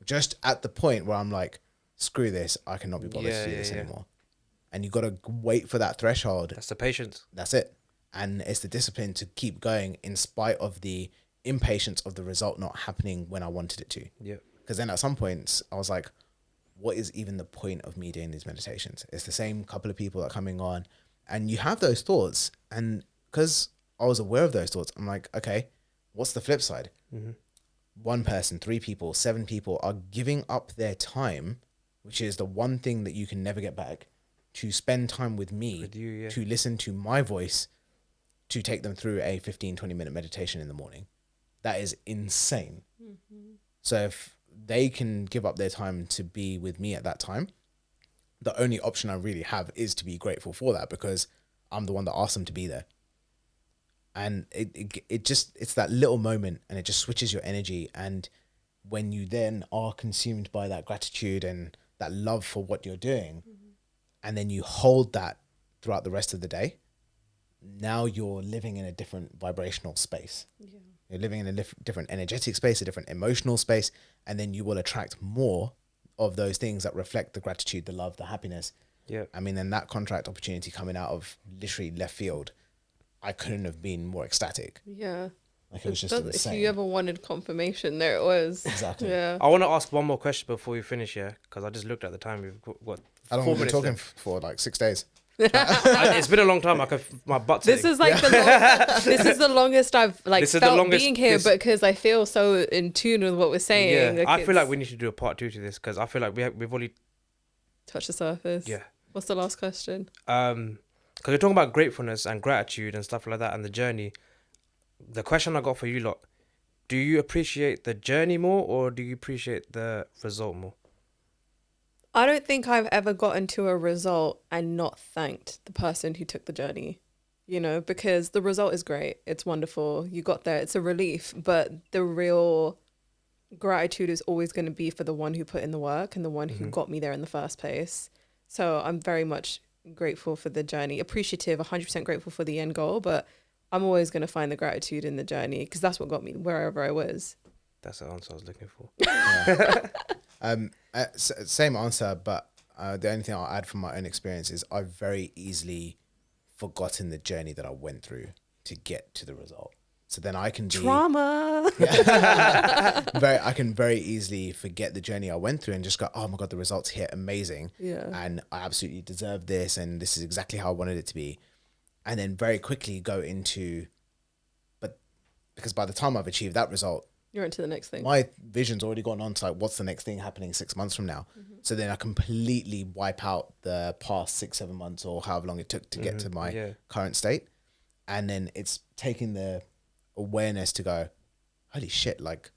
[SPEAKER 3] Just at the point where I'm like, screw this. I cannot be bothered to do this anymore. And you got to wait for that threshold.
[SPEAKER 1] That's the patience.
[SPEAKER 3] That's it. And it's the discipline to keep going in spite of the impatience of the result not happening when I wanted it to.
[SPEAKER 1] Yeah.
[SPEAKER 3] Because then at some points I was like, what is even the point of me doing these meditations? It's the same couple of people that are coming on and you have those thoughts. And because I was aware of those thoughts, I'm like, okay, what's the flip side? 1 person, 3 people, 7 people are giving up their time, which is the one thing that you can never get back, to spend time with me, to listen to my voice, to take them through a 15-20 minute meditation in the morning. That is insane. So if they can give up their time to be with me at that time, the only option I really have is to be grateful for that because I'm the one that asked them to be there. And it's that little moment and it just switches your energy. And when you then are consumed by that gratitude and that love for what you're doing, and then you hold that throughout the rest of the day, now you're living in a different vibrational space. Yeah. You're living in a different energetic space, a different emotional space, and then you will attract more of those things that reflect the gratitude, the love, the happiness.
[SPEAKER 1] Yeah.
[SPEAKER 3] I mean, then that contract opportunity coming out of literally left field, I couldn't have been more ecstatic.
[SPEAKER 2] Yeah.
[SPEAKER 3] Like it was just insane.
[SPEAKER 2] If you ever wanted confirmation, there it was.
[SPEAKER 3] Exactly.
[SPEAKER 2] Yeah.
[SPEAKER 1] I want to ask one more question before we finish here, because I just looked at the time. We've got what?
[SPEAKER 3] How long have we been talking for? Like 6 days.
[SPEAKER 1] It's been a long time. My butt's
[SPEAKER 2] This is like this is the longest I've felt being here, but because I feel so in tune with what we're saying.
[SPEAKER 1] Yeah,
[SPEAKER 2] like
[SPEAKER 1] I feel like we need to do a part 2 to this because I feel like we've only
[SPEAKER 2] touched the surface.
[SPEAKER 1] Yeah.
[SPEAKER 2] What's the last question?
[SPEAKER 1] Because we're talking about gratefulness and gratitude and stuff like that and the journey. The question I got for you lot: do you appreciate the journey more or do you appreciate the result more?
[SPEAKER 2] I don't think I've ever gotten to a result and not thanked the person who took the journey, you know, because the result is great. It's wonderful. You got there. It's a relief. But the real gratitude is always going to be for the one who put in the work and the one who got me there in the first place. So I'm very much grateful for the journey, appreciative, 100% grateful for the end goal. But I'm always going to find the gratitude in the journey because that's what got me wherever I was.
[SPEAKER 1] That's the answer I was looking for.
[SPEAKER 3] Same answer, but the only thing I'll add from my own experience is I've very easily forgotten the journey that I went through to get to the result. So then I can
[SPEAKER 2] trauma.
[SPEAKER 3] I can very easily forget the journey I went through and just go, oh my God, the result's here, amazing.
[SPEAKER 2] Yeah.
[SPEAKER 3] And I absolutely deserve this and this is exactly how I wanted it to be. And then very quickly go into, but because by the time I've achieved that result,
[SPEAKER 2] you're into the next thing.
[SPEAKER 3] My vision's already gone on to like, what's the next thing happening 6 months from now? So then I completely wipe out the past 6-7 months or however long it took to get to my current state. And then it's taking awareness to go, holy shit, like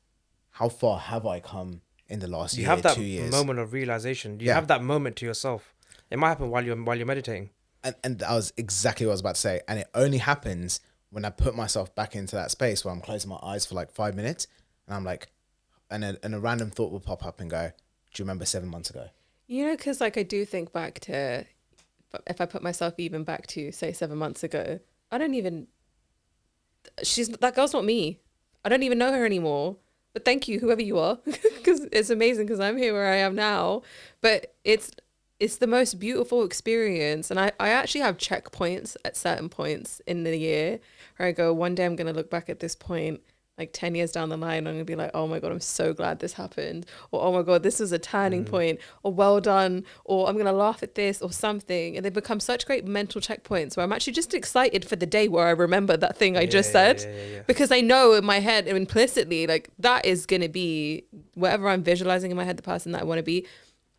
[SPEAKER 3] how far have I come in the last
[SPEAKER 1] You
[SPEAKER 3] year,
[SPEAKER 1] have that
[SPEAKER 3] 2 years?
[SPEAKER 1] moment of realization. You
[SPEAKER 3] Yeah.
[SPEAKER 1] have that moment to yourself. It might happen while you're meditating.
[SPEAKER 3] And that was exactly what I was about to say. And it only happens when I put myself back into that space where I'm closing my eyes for like 5 minutes and I'm like, and a random thought will pop up and go, do you remember 7 months ago?
[SPEAKER 2] You know, because like I do think back to, if I put myself even back to say 7 months ago, I don't even, that girl's not me. I don't even know her anymore. But thank you, whoever you are, because it's amazing because I'm here where I am now. But it's the most beautiful experience. And I actually have checkpoints at certain points in the year where I go, one day I'm going to look back at this point, like 10 years down the line, I'm going to be like, oh my God, I'm so glad this happened. Or, oh my God, this was a turning point. Or well done. Or I'm going to laugh at this or something. And they become such great mental checkpoints where I'm actually just excited for the day where I remember that thing I just said.
[SPEAKER 1] Yeah.
[SPEAKER 2] Because I know in my head implicitly, like that is going to be whatever I'm visualizing in my head, the person that I want to be.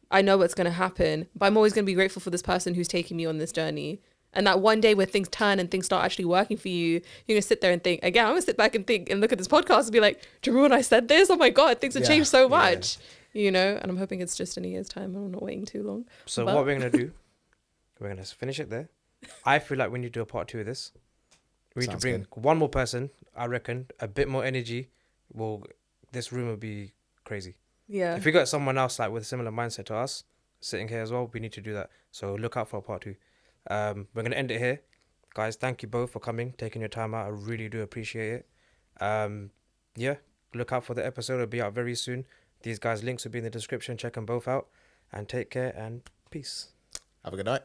[SPEAKER 2] I know what's going to happen, but I'm always going to be grateful for this person who's taking me on this journey. And that one day where things turn and things start actually working for you, you're going to sit there and think, again, I'm going to sit back and think and look at this podcast and be like, do you remember when I said this? Oh my God, things have changed so much, you know? And I'm hoping it's just in a year's time. I'm not waiting too long.
[SPEAKER 1] So what we're going to do, we're going to finish it there. I feel like we need to do a part 2 of this. We need to bring one more person, I reckon, a bit more energy. This room will be crazy.
[SPEAKER 2] Yeah.
[SPEAKER 1] If we got someone else like with a similar mindset to us sitting here as well, we need to do that. So look out for a part 2. We're going to end it here. Guys, thank you both for coming, taking your time out. I really do appreciate it. Yeah, look out for the episode. It'll be out very soon. These guys' links will be in the description. Check them both out. And take care and peace.
[SPEAKER 3] Have a good night.